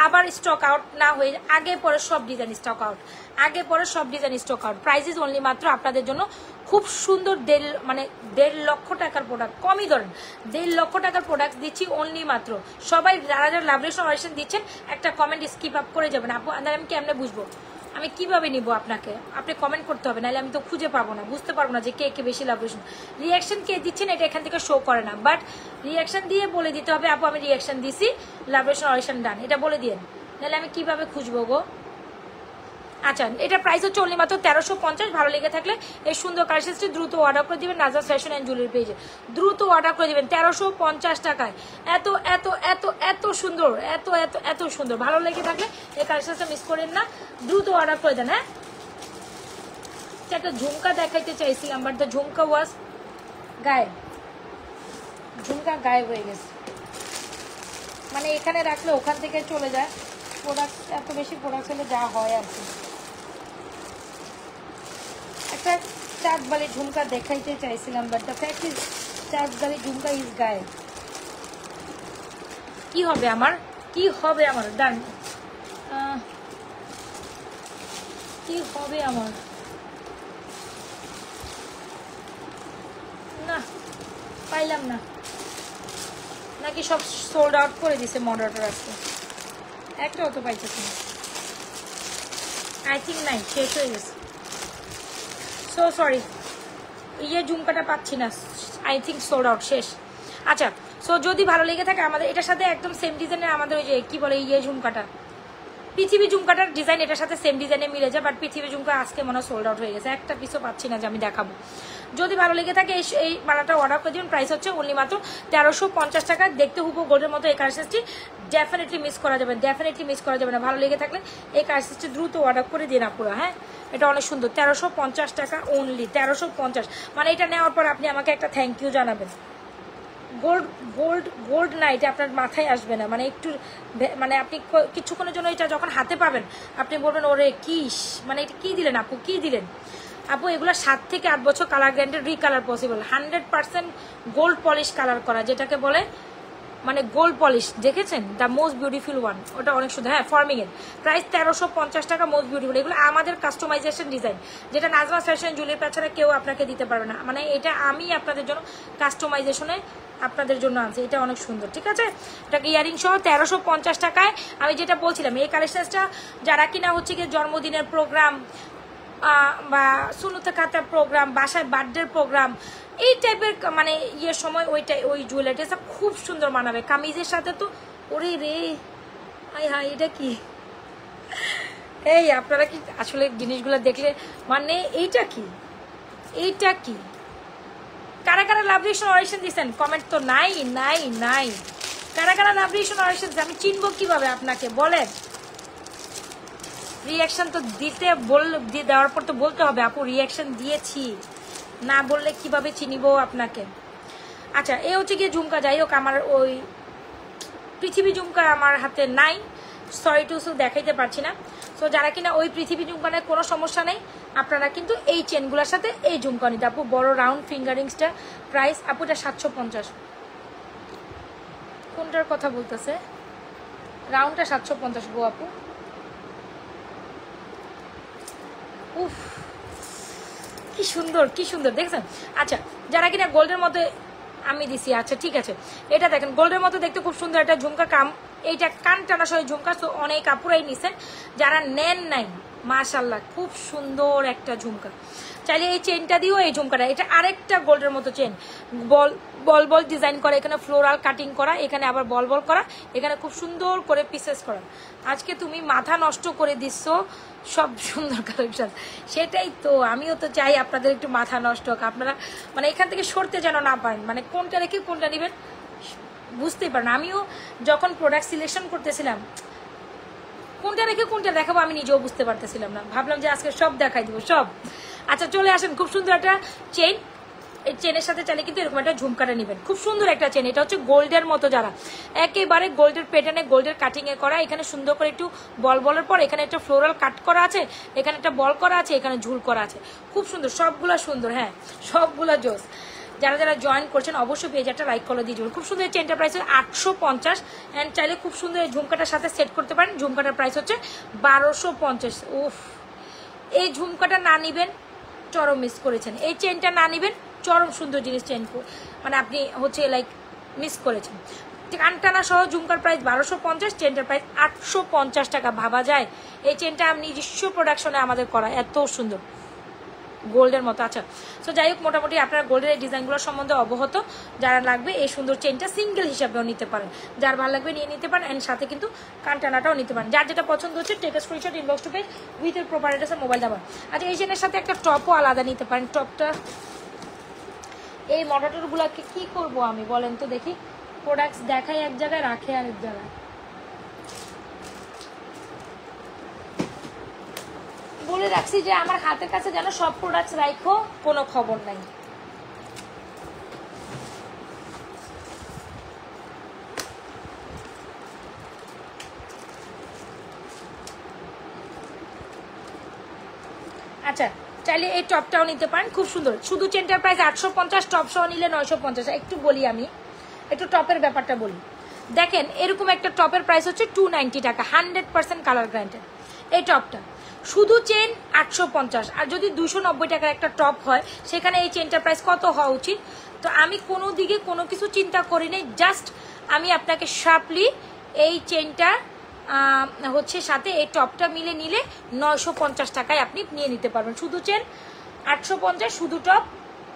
আবার স্টক আউট না হয়ে আগে পরে সব ডিজাইন স্টক আউট, আগে পরে সব design stock out. Prices only মাত্র আপনাদের জন্য খুব সুন্দর 1.5 লক্ষ টাকার প্রোডাক্ট, কমই ধরেন 1.5 লক্ষ টাকার প্রোডাক্ট দিচ্ছি অনলি মাত্র। সবাই যারা যারা লাভলি সমারেশন দিচ্ছেন একটা কমেন্ট স্কিপ আপ করে যাবেন। আপু আমি কেমনে বুঝবো, আমি কিভাবে নিব আপনাকে? আপনি কমেন্ট করতে হবে, নাহলে আমি তো খুঁজে পাবো না, বুঝতে পারবো না যে কে কে বেশি লাভলি। রিয়াকশন কে দিচ্ছেন এটা এখান থেকে শো করে না, বাট রিয়াকশন দিয়ে বলে দিতে হবে আপু আমি রিয়াকশন দিছি, লাভলি সমারেশন ডান, এটা বলে দিন, নাহলে আমি কিভাবে খুঁজবো গো। আচ্ছা এটা প্রাইস হচ্ছে অনলি মাত্র 1350। ভালো লেগে থাকলে এই সুন্দর কালেকশনটি দ্রুত অর্ডার করে দিবেন নাজাস ফ্যাশন অ্যান্ড জুয়েলারি পেজে, দ্রুত অর্ডার করে দিবেন 1350 টাকায়। এত এত এত এত সুন্দর, এত এত এত সুন্দর। ভালো লেগে থাকলে এই কালেকশনটা মিস করেন না, দ্রুত অর্ডার করে দেন। হ্যাঁ একটা ঝুমকা দেখাইতে চাইছিলাম, বাট দ্য ঝুমকা ওয়াজ গায়েব, ঝুমকা গায়েব হয়ে গেছে। মানে এখানে রাখলে ওখান থেকে চলে যায়, প্রোডাক্ট এত বেশি প্রোডাক্ট হলে যা হয় আর কি। একটা চাঁদবালি ঝুমকা দেখাইতে চাইছিলাম, বাট দ্য ফ্যাক্ট ইজ চাঁদবালি ঝুমকা ইজ গায়ে। কি হবে আমার, কি হবে আমার, ডান কি হবে আমার, না পাইলাম না, নাকি সব সোল্ড আউট করে দিছে মডারেটর আজকে, একটাও তো পাইতেছি না, আই থিঙ্ক নাই, শেষ হয়ে গেছে। সো সরি, ঝুমকাটা পাচ্ছি না, আই থিঙ্ক সোল্ড আউট, শেষ। আচ্ছা সো যদি ভালো লেগে থাকে আমাদের এটার সাথে একদম সেম ডিজাইনের আমাদের ওই যে কি বলে ঝুমকাটা, পৃথিবী ঝুমকাটার ডিজাইন এটার সাথে সেম ডিজাইনে মিলে যায়, বাট পৃথিবী ঝুমকা আজকে মনে হয় সোল্ড আউট হয়ে গেছে, একটা পিসও পাচ্ছি না যে আমি দেখাবো। যদি ভালো লেগে থাকে এই মালাটা অর্ডার করে দিবেন, প্রাইস হচ্ছে অনলি মাত্র 1350 টাকা। দেখতে হুবহু গোল্ডের মতো এই কালেকশনটি ডেফিনেটলি মিস করা যাবে, ডেফিনেটলি মিস করা যাবে না। ভালো লেগে থাকলে এই কালেকশনটি দ্রুত অর্ডার করে দিন আপুরা। হ্যাঁ এটা অনেক সুন্দর, 1350 টাকা অনলি, 1350। মানে এটা নেওয়ার পর আপনি আমাকে একটা থ্যাংক ইউ জানাবেন। গোল্ড গোল্ড গোল্ড না, এটা আপনার মাথায় আসবে না, মানে একটু মানে আপনি কিছুক্ষণের জন্য এটা যখন হাতে পাবেন আপনি বলবেন ওরে কিস, মানে এটা কি দিলেন আপু, কি দিলেন আপু। এগুলো 7 থেকে 8 বছর colour guaranteed, recolour possible, 100% gold polish colour করা, যেটাকে বলে মানে গোল্ড পলিশ, দেখেছেন দ্য মোস্ট বিউটিফুল ওয়ান, ওটা অনেক সুন্দর। হ্যাঁ ফর্মিং এর প্রাইস 1350 টাকা, মোস্ট বিউটিফুল। এগুলো আমাদের কাস্টমাইজেশন ডিজাইন, যেটা নাজমা ফ্যাশন জুয়েলারি তাছাড়া কেউ আপনাকে দিতে পারবে না, মানে এটা আমি আপনাদের জন্য কাস্টমাইজেশনে আপনাদের জন্য আনছি, এটা অনেক সুন্দর। ঠিক আছে, এটাকে ইয়ারিং সহ 1350 টাকায়। আমি যেটা বলছিলাম এই কালেকশনটা যারা কিনা হচ্ছে গিয়ে জন্মদিনের প্রোগ্রাম বা সুন্নতে খাতার প্রোগ্রাম, বাসায় বার্থডের প্রোগ্রাম, এই টাইপের মানে সময় ওই জুয়েলারিটা খুব সুন্দর মানাবে কামিজের সাথে। তো ওরে রে হ্যাঁ এটা কি, এই আপনারা কি আসলে জিনিসগুলো দেখলে মানে এইটা কি, এইটা কি, কারা কারা লাভলি সমারেশন দিচ্ছেন কমেন্ট তো নাই নাই নাই। কারা কারা লাভলি সমারেশন, আমি চিনবো কিভাবে আপনাকে বলেন? রিয়াকশন তো দিতে দেওয়ার পর তো বলতে হবে আপু রিয়াকশন দিয়েছি, না বললে কিভাবে চিনিব আপনাকে। আচ্ছা এ হচ্ছে গিয়ে ঝুমকা, যাই হোক আমার ওই পৃথিবী ঝুমকা আমার হাতে নাই, সরি টু দেখাইতে পারছি না। সো যারা কিনা ওই পৃথিবী ঝুমকা নেয় কোনো সমস্যা নেই, আপনারা কিন্তু এই চেনগুলোর সাথে এই ঝুমকা নিতে। আপু বড় রাউন্ড ফিঙ্গারিংসটা প্রাইস আপু এটা 750, কোনটার কথা বলতেছে? রাউন্ডটা 750 গো আপু। উফ কি সুন্দর, কি সুন্দর দেখছেন। আচ্ছা যারা কিনা গোল্ডের মধ্যে আমি দিছি, আচ্ছা ঠিক আছে, এটা দেখেন গোল্ডের মতো দেখতে খুব সুন্দর একটা ঝুমকা, এইটা কান টানা সহ ঝুমকা। তো অনেক কাপুরাই নিছেন, যারা নেন নাই মাশাআল্লাহ খুব সুন্দর একটা ঝুমকা। চাইলে এই চেনটা দিও এই ঝুমকাটা, এটা আরেকটা গোল্ডের মতো চেন, বল বল বল ডিজাইন করা, এখানে ফ্লোরাল কাটিং করা, এখানে আবার বল বল করা, এখানে খুব সুন্দর করে পিসেস করা। আজকে তুমি মাথা নষ্ট করে দিচ্ছ সব সুন্দর কালেকশন, সেটাই তো আমিও তো চাই আপনাদের একটু মাথা নষ্ট হোক, আপনারা মানে এখান থেকে সরতে যেন না পারেন, মানে কোনটা রেখে কোনটা নেবেন বুঝতেই পারেন। আমিও যখন প্রোডাক্ট সিলেকশন করতেছিলাম কোনটা রেখে কোনটা দেখাবো আমি নিজেও বুঝতে পারতেছিলাম না, ভাবলাম যে আজকে সব দেখাই দিব সব। আচ্ছা চলে আসেন, খুব সুন্দর একটা চেইন, এই চেনের সাথে চাইলে কিন্তু এরকম একটা ঝুমকাটা নেবেন, খুব সুন্দর একটা চেন। এটা হচ্ছে গোল্ডের মতো, যারা একেবারে গোল্ডের প্যাটার্নে গোল্ডের কাটিং এ করা, এখানে সুন্দর করে একটু বল বলের পর এখানে একটা ফ্লোরাল কাট করা আছে, এখানে একটা বল করা আছে, এখানে ঝুল করা আছে, খুব সুন্দর, সবগুলা সুন্দর, হ্যাঁ সবগুলা জোস। যারা যারা জয়েন করছেন অবশ্যই পেজ একটা লাইক করে দিয়ে যাবেন। খুব সুন্দর চেনটা প্রাইস হচ্ছে 850 অ্যান্ড চাইলে খুব সুন্দর এই ঝুমকাটার সাথে সেট করতে পারেন। ঝুমকাটার প্রাইস হচ্ছে 1250। উফ, এই ঝুমকাটা না নিবেন চরম মিস করেছেন, এই চেনটা না নিবেন চরম সুন্দর জিনিস চেন, মানে আপনি হচ্ছে লাইক মিস করেছেন। কানটানা সহ ঝুমকার প্রাইস 1250, চেনটার প্রাইস 850 টাকা। ভাবা যায় এই চেনটা আমি নিজস্ব প্রোডাকশনে আমাদের করা, এত সুন্দর গোল্ডের মতো। আচ্ছা সো যাই হোক, মোটামুটি আপনারা গোল্ডের এই ডিজাইনগুলোর সম্বন্ধে অবগত, যারা লাগবে এই সুন্দর চেনটা সিঙ্গেল হিসাবেও নিতে পারেন, যার ভালো লাগবে নিয়ে নিতে পারেন, অ্যান্ড সাথে কিন্তু কানটানাটাও নিতে পারেন। যার যেটা পছন্দ হচ্ছে take a screenshot, inbox to page with এর প্রপার অ্যাড্রেসে মোবাইল নাম্বার। আচ্ছা এই চেনের সাথে একটা টপও আলাদা নিতে পারেন। টপটা এই মডারগুলোকে কি করব আমি বলেন তো দেখি, প্রোডাক্টস দেখাই এক জায়গায় রাখে আরেক জায়গায়, বলে রাখছি যে আমার হাতের কাছে যেন সব প্রোডাক্টস রাখো, কোনো খবর নাই। আচ্ছা চাইলে এই টপটাও নিতে পারেন, খুব সুন্দর। শুধু চেনটার প্রাইস 850, টপ সহ নিলে 950। একটু বলি আমি, একটু টপের ব্যাপারটা বলি। দেখেন এরকম একটা টপের প্রাইস হচ্ছে 290 টাকা, 100% কালার গ্যারান্টেড। এই টপটা শুধু চেন 850, আর যদি 290 টাকার একটা টপ হয় সেখানে এই চেনটার প্রাইস কত হওয়া উচিত? তো আমি কোনো দিকে কোনো কিছু চিন্তা করি নাই, জাস্ট আমি আপনাকে শার্পলি এই চেনটা হচ্ছে সাথে এই টপটা মিলে নিলে 950 টাকায় আপনি নিয়ে নিতে পারবেন। শুধু চেন 850, শুধু টপ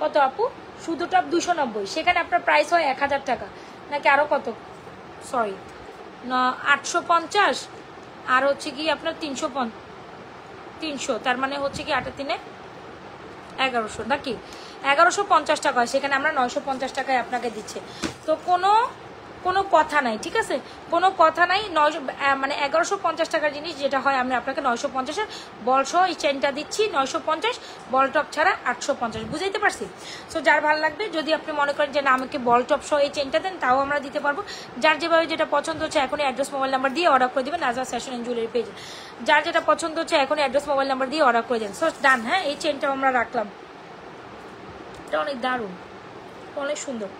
কত আপু? শুধু টপ 290, সেখানে আপনার প্রাইস হয় 1000 টাকা নাকি আরও কত, সরি 850 আর হচ্ছে কি আপনার 300, তার মানে হচ্ছে কি 8 3 1100 নাকি 1150 টাকা হয়, সেখানে আমরা 950 টাকায় আপনাকে দিচ্ছে। তো কোনো কথা নাই, ঠিক আছে, কোনো কথা নাই। 1150 টাকার জিনিস যেটা হয় আমি আপনাকে 950-এর বল সহ এই চেনটা দিচ্ছি 950, বল টপ ছাড়া 850। বুঝাইতে পারছি? সো যার ভালো লাগবে, যদি আপনি মনে করেন যে না আমাকে বল টপ সহ এই চেনটা দেন, তাও আমরা দিতে পারবো। যার যেভাবে যেটা পছন্দ হচ্ছে এখনই অ্যাড্রেস মোবাইল নাম্বার দিয়ে অর্ডার করে দেবেন নাজমা ফ্যাশন এন্ড জুয়েলারি পেজে। যার যেটা পছন্দ হচ্ছে এখনই অ্যাড্রেস মোবাইল নাম্বার দিয়ে অর্ডার করে দেন। সো ডান, হ্যাঁ এই চেনটাও আমরা রাখলাম, এটা অনেক দারুণ, অনেক সুন্দর।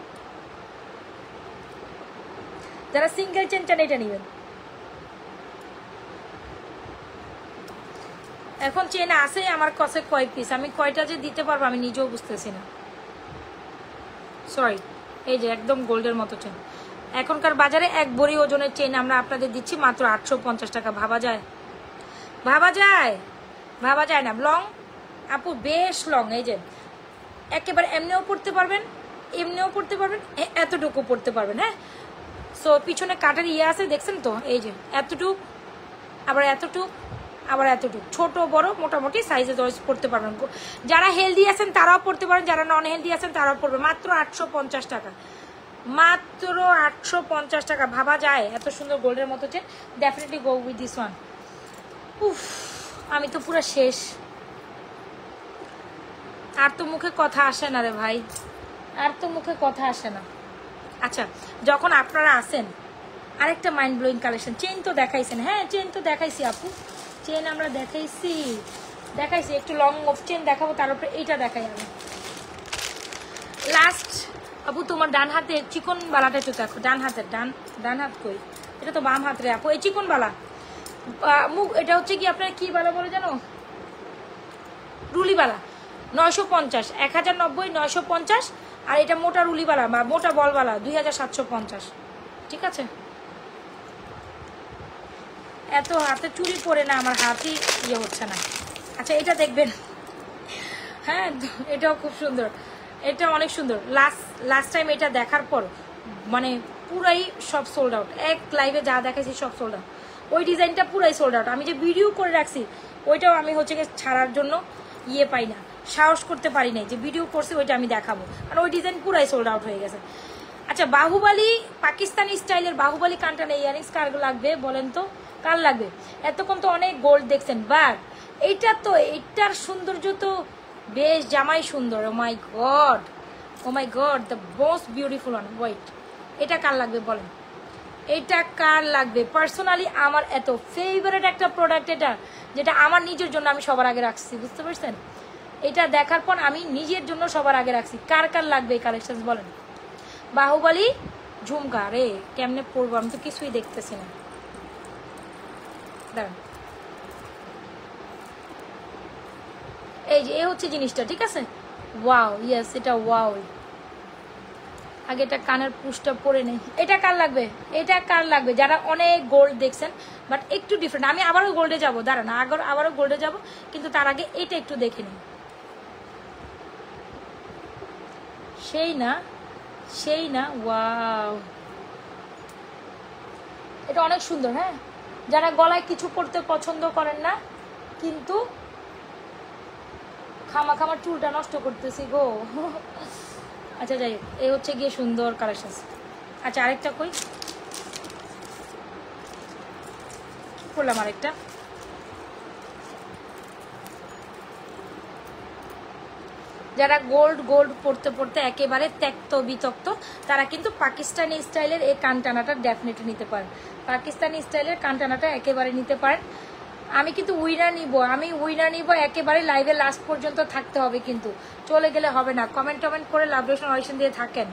যারা সিঙ্গেল চেন চান এটা নেবেন। এখন চেন আছে আমার কাছে কয়েক পিস, আমি কয়টা যে দিতে পারবো আমি নিজেও বুঝতেছি না, সরি। এই যে একদম গোল্ডের মতো চেন, এখনকার বাজারে 1 ভরি ওজনের চেন আমরা আপনাদের দিচ্ছি মাত্র 850 টাকা। ভাবা যায়? ভাবা যায়? ভাবা যায় না। লং আপু, বেশ লং। এই যে একেবারে এমনিও পড়তে পারবেন, এমনিও পড়তে পারবেন, এতটুকু পড়তে পারবেন। হ্যাঁ, সো পিছনে কাটার আছে দেখছেন তো, এই যে এতটুক, আবার এতটুক, আবার এতটুক, ছোট বড় মোটামুটি সাইজে পড়তে পারবেন। যারা হেলদি আছেন তারাও পড়তে পারেন, যারা নন হেলদি আছেন তারাও পড়বে। মাত্র 850 টাকা, মাত্র 850 টাকা। ভাবা যায়? এত সুন্দর গোল্ডের মতো chain, definitely go with this one. উফ, আমি তো পুরো শেষ, আর তো মুখে কথা আসে না রে ভাই, আর তো মুখে কথা আসে না। আচ্ছা, যখন আপনারা আসেন আরেকটা মাইন্ড ব্লোয়িং কালেকশন। চেন তো দেখাইছেন, হ্যাঁ চেন তো দেখাইছি আপু, চেন আমরা দেখাইছি, একটু লং অফ চেন দেখাবো, তার উপরে এইটা দেখাই আমি লাস্ট। আপু তোমার ডান হাতে চিকন বালাটা একটু দেখো, ডান হাতের ডান হাত কই? এটা তো বাম হাত রে আপু। এই চিকন বালা মুখ, এটা হচ্ছে কি আপনার কি বালা বলে জানো? রুলি বালা। 950, 1090, 950। আর এটা মোটা রুলিওয়ালা বা মোটা বলওয়ালা 2750। ঠিক আছে, এত হাতে চুড়ি পরে না আমার হাতই ইয়ে হচ্ছে না। আচ্ছা এটা দেখবেন, হ্যাঁ এটাও খুব সুন্দর, এটা অনেক সুন্দর। লাস্ট টাইম এটা দেখার পর মানে পুরাই সব সোল্ড আউট, এক লাইভে যা দেখাইছি সব সোল্ড আউট। ওই ডিজাইনটা পুরাই সোল্ড আউট। আমি যে ভিডিও করে রাখছি ওইটাও আমি হচ্ছে গিয়ে ছাড়ার জন্য ইয়ে পাই না, সাহস করতে পারি নাই যে ভিডিও করছি ওইটা আমি দেখাবো, কারণ ওই ডিজাইন পুরাই সোল্ড আউট হয়ে গেছে। আচ্ছা বাহুবলী পাকিস্তানি স্টাইলের বাহুবলী কানটানা ইয়ারিংস কার লাগবে বলেন তো, কার লাগবে? এতক্ষণ তো অনেক গোল্ড দেখছেন, বাট এইটা তো এইটার সৌন্দর্য তো বেশ জামাই সুন্দর। Oh my god, oh my god, the most beautiful one. Wait, এটা কার লাগবে বলেন, এটা কার লাগবে? পার্সোনালি আমার এত ফেভারিট একটা প্রোডাক্ট এটা, যেটা আমার নিজের জন্য আমি সবার আগে রাখছি, বুঝতে পারছেন? এটা দেখার পর আমি নিজের জন্য সবার আগে রাখছি। কার কার লাগবে এই কালেকশন বলেন? বাহুবলী ঝুমকা, রে কেমনে পরবো আমি তো কিছুই দেখতেছি না, দাঁড়ান। এই যে এ হচ্ছে জিনিসটা, ঠিক আছে? ওয়াও, ইয়েস এটা ওয়াও। আগে এটা কানের পুশটা পরে নেই। এটা কার লাগবে? এটা কার লাগবে যারা অনেক গোল্ড দেখছেন বাট একটু ডিফারেন্ট? আমি আবারও গোল্ডে যাবো, দাঁড়ান আবারও গোল্ডে যাব, কিন্তু তার আগে এটা একটু দেখে নিই। সেই না, সেই না, ওয়াও এটা অনেক সুন্দর। হ্যাঁ, যারা গলায় কিছু পরতে পছন্দ করেন না, কিন্তু খামার চুলটা নষ্ট করতেছি গো। আচ্ছা যাই হোক, এই হচ্ছে গিয়ে সুন্দর কালেকশন। আচ্ছা আরেকটা কই করলাম, আরেকটা যারা গোল্ড পরতে পরতে একেবারে ত্যক্ত বিতক্ত, তারা কিন্তু পাকিস্তানি স্টাইলের এই কানটানাটা ডেফিনেটলি নিতে পারেন। পাকিস্তানি স্টাইলের কানটানাটা একেবারে নিতে পারেন। আমি কিন্তু উইনার নিব, একেবারে লাইভে লাস্ট পর্যন্ত থাকতে হবে, কিন্তু চলে গেলে হবে না। কমেন্ট করে লাভরেশন অডিশন দিয়ে থাকেন।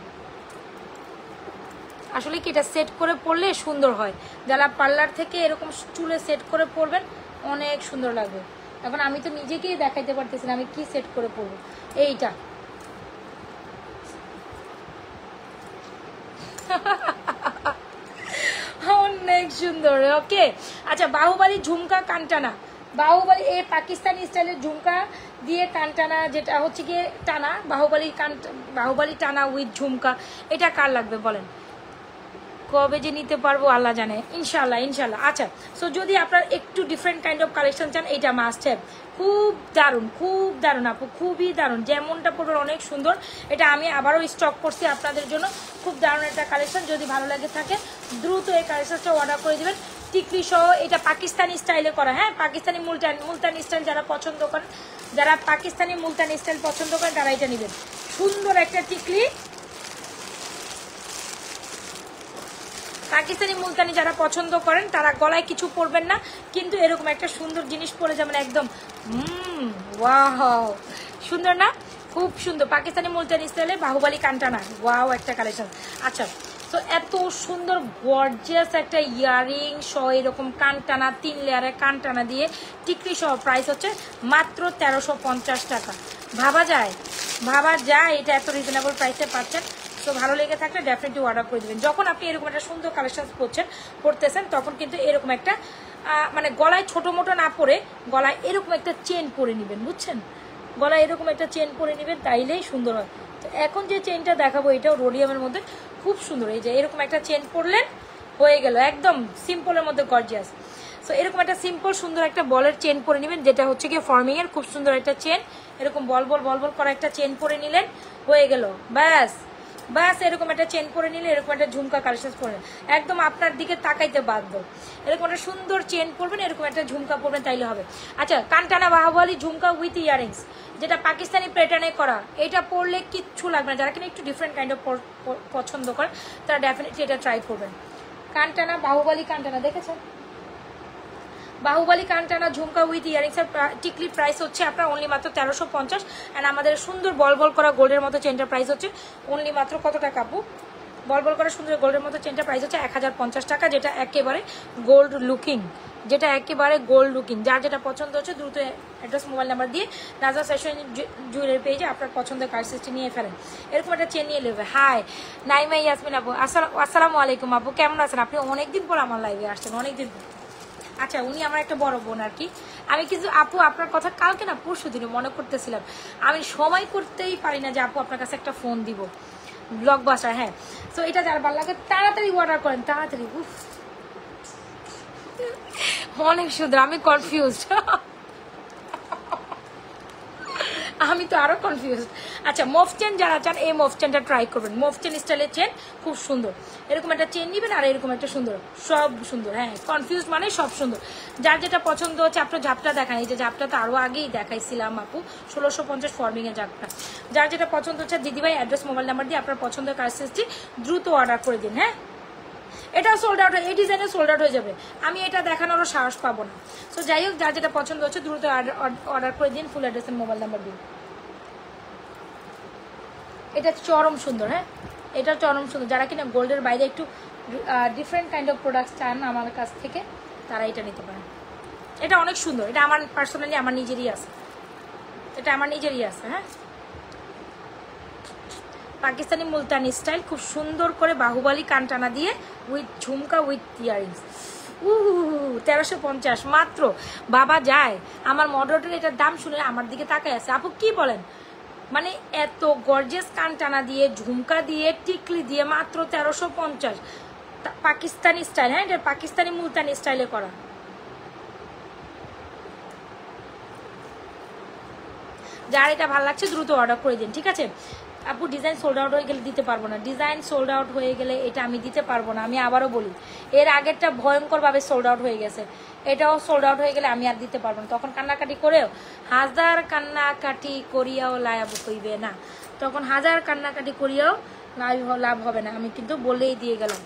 আসলে কি এটা সেট করে পরলে সুন্দর হয়, যারা পার্লার থেকে এরকম চুলে সেট করে পরবেন অনেক সুন্দর লাগবে। এখন আমি তো নিজেকেই দেখাইতে পারতেছি না আমি কি সেট করে পরবো। এইটা অনেক সুন্দর, ওকে। আচ্ছা বাহুবলী ঝুমকা কানটানা, বাহুবলী এই পাকিস্তানি স্টাইলের ঝুমকা দিয়ে কানটানা, যেটা হচ্ছে গিয়ে টানা, বাহুবলী টানা উইথ ঝুমকা, এটা কার লাগবে বলেন? কবে যে নিতে পারবো আল্লাহ জানে, ইনশাল্লাহ। আচ্ছা, সো যদি আপনার একটু ডিফারেন্ট কাইন্ড অফ কালেকশন চান, এটা মাস্ট হ্যাভ। খুব দারুণ আপু, খুবই দারুণ। যেমনটা পড়বেন অনেক সুন্দর। এটা আমি আবারও স্টক করছি আপনাদের জন্য, খুব দারুণ একটা কালেকশন। যদি ভালো লাগে থাকে দ্রুত এই কালেকশনটা অর্ডার করে দেবেন, টিকলি সহ। এটা পাকিস্তানি স্টাইলে করা, হ্যাঁ পাকিস্তানি মুলতানি স্টাইল যারা পছন্দ করেন, যারা পাকিস্তানি মুলতানি স্টাইল পছন্দ করেন তারা এটা নেবেন। সুন্দর একটা টিকলি পাকিস্তানি মুলতানি যারা পছন্দ করেন তারা গলায় কিছু পরবেন না, কিন্তু এরকম একটা সুন্দর জিনিস পরে যাবেন একদম। ওয়াও, সুন্দর না? খুব সুন্দর পাকিস্তানি মুলতানি স্টাইলে বাহুবলী কানটানা, ওয়াও একটা কালেকশন। আচ্ছা, তো এত সুন্দর গর্জিয়াস একটা ইয়ারিং সহ এরকম কানটানা 3 লেয়ারের কানটানা দিয়ে টিকলি সহ প্রাইস হচ্ছে মাত্র 1350 টাকা। ভাবা যায় এটা এত রিজনেবল প্রাইসে পাচ্ছেন। তো ভালো লেগে থাকলে ডেফিনেটলি অর্ডার করে দেবেন। যখন আপনি এরকম একটা সুন্দর কালেকশন পরতেছেন তখন কিন্তু এরকম একটা মানে গলায় ছোটো মোটো না পরে গলায় এরকম একটা চেন পরে নেবেন, বুঝছেন? গলায় এরকম একটা চেন পরে নেবেন, তাইলেই সুন্দর হয়। তো এখন যে চেনটা দেখাবো এটাও রোডিয়ামের মধ্যে খুব সুন্দর। এই যে এরকম একটা চেন পরলেন, হয়ে গেল একদম সিম্পলের মধ্যে গর্জিয়াস। সো এরকম একটা সিম্পল সুন্দর একটা বলের চেন পরে নেবেন, যেটা হচ্ছে গিয়ে ফর্মিংয়ের খুব সুন্দর একটা চেন। এরকম বল করা একটা চেন পরে নিলেন, হয়ে গেল। ব্যাস এরকম একটা চেন পরে নিলে এরকম একটা ঝুমকা কালেকশন করবেন, একদম আপনার দিকে তাকাইতে বাধ্য। এরকম একটা সুন্দর চেন পরবেন, এরকম একটা ঝুমকা পরবেন, তাইলে হবে। আচ্ছা, কানটানা বাহুবলী ঝুমকা উইথ ইয়ারিংস, যেটা পাকিস্তানি প্যাটার্নে করা, এটা পরলে কিচ্ছু লাগবে না। যারা কিনা একটু ডিফারেন্ট কাইন্ড অফ পছন্দ করেন তারা ডেফিনেটলি এটা ট্রাই করবেন। কানটানা বাহুবলী কানটানা দেখেছেন? বাহুবলী কানটানা ঝুমকা উইথ ইয়ারিংসের টিকলি প্রাইস হচ্ছে আপনার অনলি মাত্র 1350। অ্যান্ড আমাদের সুন্দর বল করা গোল্ডের মতো চেনটার প্রাইস হচ্ছে অনলি মাত্র কত টাকা আপু? বল করা সুন্দর গোল্ডের মতো চেনটার প্রাইস হচ্ছে 1050 টাকা, যেটা একেবারে গোল্ড লুকিং। যার যেটা পছন্দ হচ্ছে দ্রুত অ্যাড্রেস মোবাইল নাম্বার দিয়ে নাজা ফ্যাশন জুয়েলারি পেজে আপনার পছন্দের কার্ড সিস্টেম নিয়ে ফেলেন। এরকম একটা চেন নিয়ে নেবে। হাই নাইমা ইয়াসমিন আপু, আসসালামু আলাইকুম আপু, কেমন আছেন আপনি? অনেকদিন পর আমার লাইভে আসছেন, অনেকদিন পর। আচ্ছা, উনি আমার একটা বড় বোন আর কি। আমি কিন্তু আপু আপনার কথা কালকে না পরশু দিনে মনে করতেছিলাম, আমি সময় করতেই পারি না যে আপু আপনার কাছে একটা ফোন দিব। ব্লকবাস্টার, হ্যাঁ। সো এটা যার ভালো লাগে তাড়াতাড়ি অর্ডার করেন, তাড়াতাড়ি। উফ, অনেক সুন্দর, আমি কনফিউজড। আমি তো আরো কনফিউজ। আচ্ছা, মফ চেন যারা চান এই মফ চেনটা ট্রাই করবেন। মফ চেন স্টাইলের চেন খুব সুন্দর, এরকম একটা চেন নিবেন আর এরকম একটা সুন্দর, সব সুন্দর। হ্যাঁ, কনফিউজ মানে সব সুন্দর। যার যেটা পছন্দ হচ্ছে আপনার ঝাপটা দেখান, এই যে ঝাপটা তো আরো আগেই দেখাইছিলাম আপু, 1650 ফর্মিং এর ঝাপটা। যার যেটা পছন্দ হচ্ছে দিদিভাই অ্যাড্রেস মোবাইল নাম্বার দিয়ে আপনার পছন্দের কালেকশনটি দ্রুত অর্ডার করে দিন। হ্যাঁ, এটা সোল্ড আউট, এই ডিজাইনে সোল্ড আউট হয়ে যাবে, আমি এটা দেখানোরও সাহস পাবো না। সো যাই হোক, যার যেটা পছন্দ হচ্ছে দ্রুত অর্ডার করে দিন, ফুল অ্যাড্রেস মোবাইল নাম্বার দিন। এটা চরম সুন্দর। হ্যাঁ, এটা চরম সুন্দর। যারা কিনা গোল্ডের বাইরে একটু ডিফারেন্ট কাইন্ড অফ প্রোডাক্টস চান আমার কাছ থেকে, তারা এটা নিতে পারেন। এটা অনেক সুন্দর, এটা আমার পার্সোনালি আমার নিজেরই আছে, এটা আমার নিজেরই আছে। হ্যাঁ, পাকিস্তানি মুলতানি স্টাইল, খুব সুন্দর করে বাহুবালি কানটানা দিয়ে উইথ ঝুমকা উইথ ইয়ারিংস। 1350 মাত্র। বাবা যায়, আমার মডারেটর এটার দাম শুনে আমার দিকে তাকায় আছে, আপু কি বলেন? মানে এত গর্জিয়াস কানটানা দিয়ে ঝুমকা দিয়ে টিকলি দিয়ে মাত্র 1350, পাকিস্তানি স্টাইল। হ্যাঁ, এটা পাকিস্তানি মুলতানি স্টাইলে করা। যার এটা ভালো লাগছে দ্রুত অর্ডার করে দিন, ঠিক আছে আপু। ডিজাইন সোল্ড আউট হয়ে গেলে দিতে পারবো না, ডিজাইন সোল্ড আউট হয়ে গেলে এটা আমি দিতে পারবো না। আমি আবারও বলি, এর আগেরটা ভয়ঙ্করভাবে সোল্ড আউট হয়ে গেছে, এটাও সোল্ড আউট হয়ে গেলে আমি আর দিতে পারবো না। তখন কান্নাকাটি করেও, হাজার কান্নাকাটি করিয়াও লাভ হইবে না, তখন হাজার কান্নাকাটি করিয়াও লাভ হবে না, আমি কিন্তু বলেই দিয়ে গেলাম।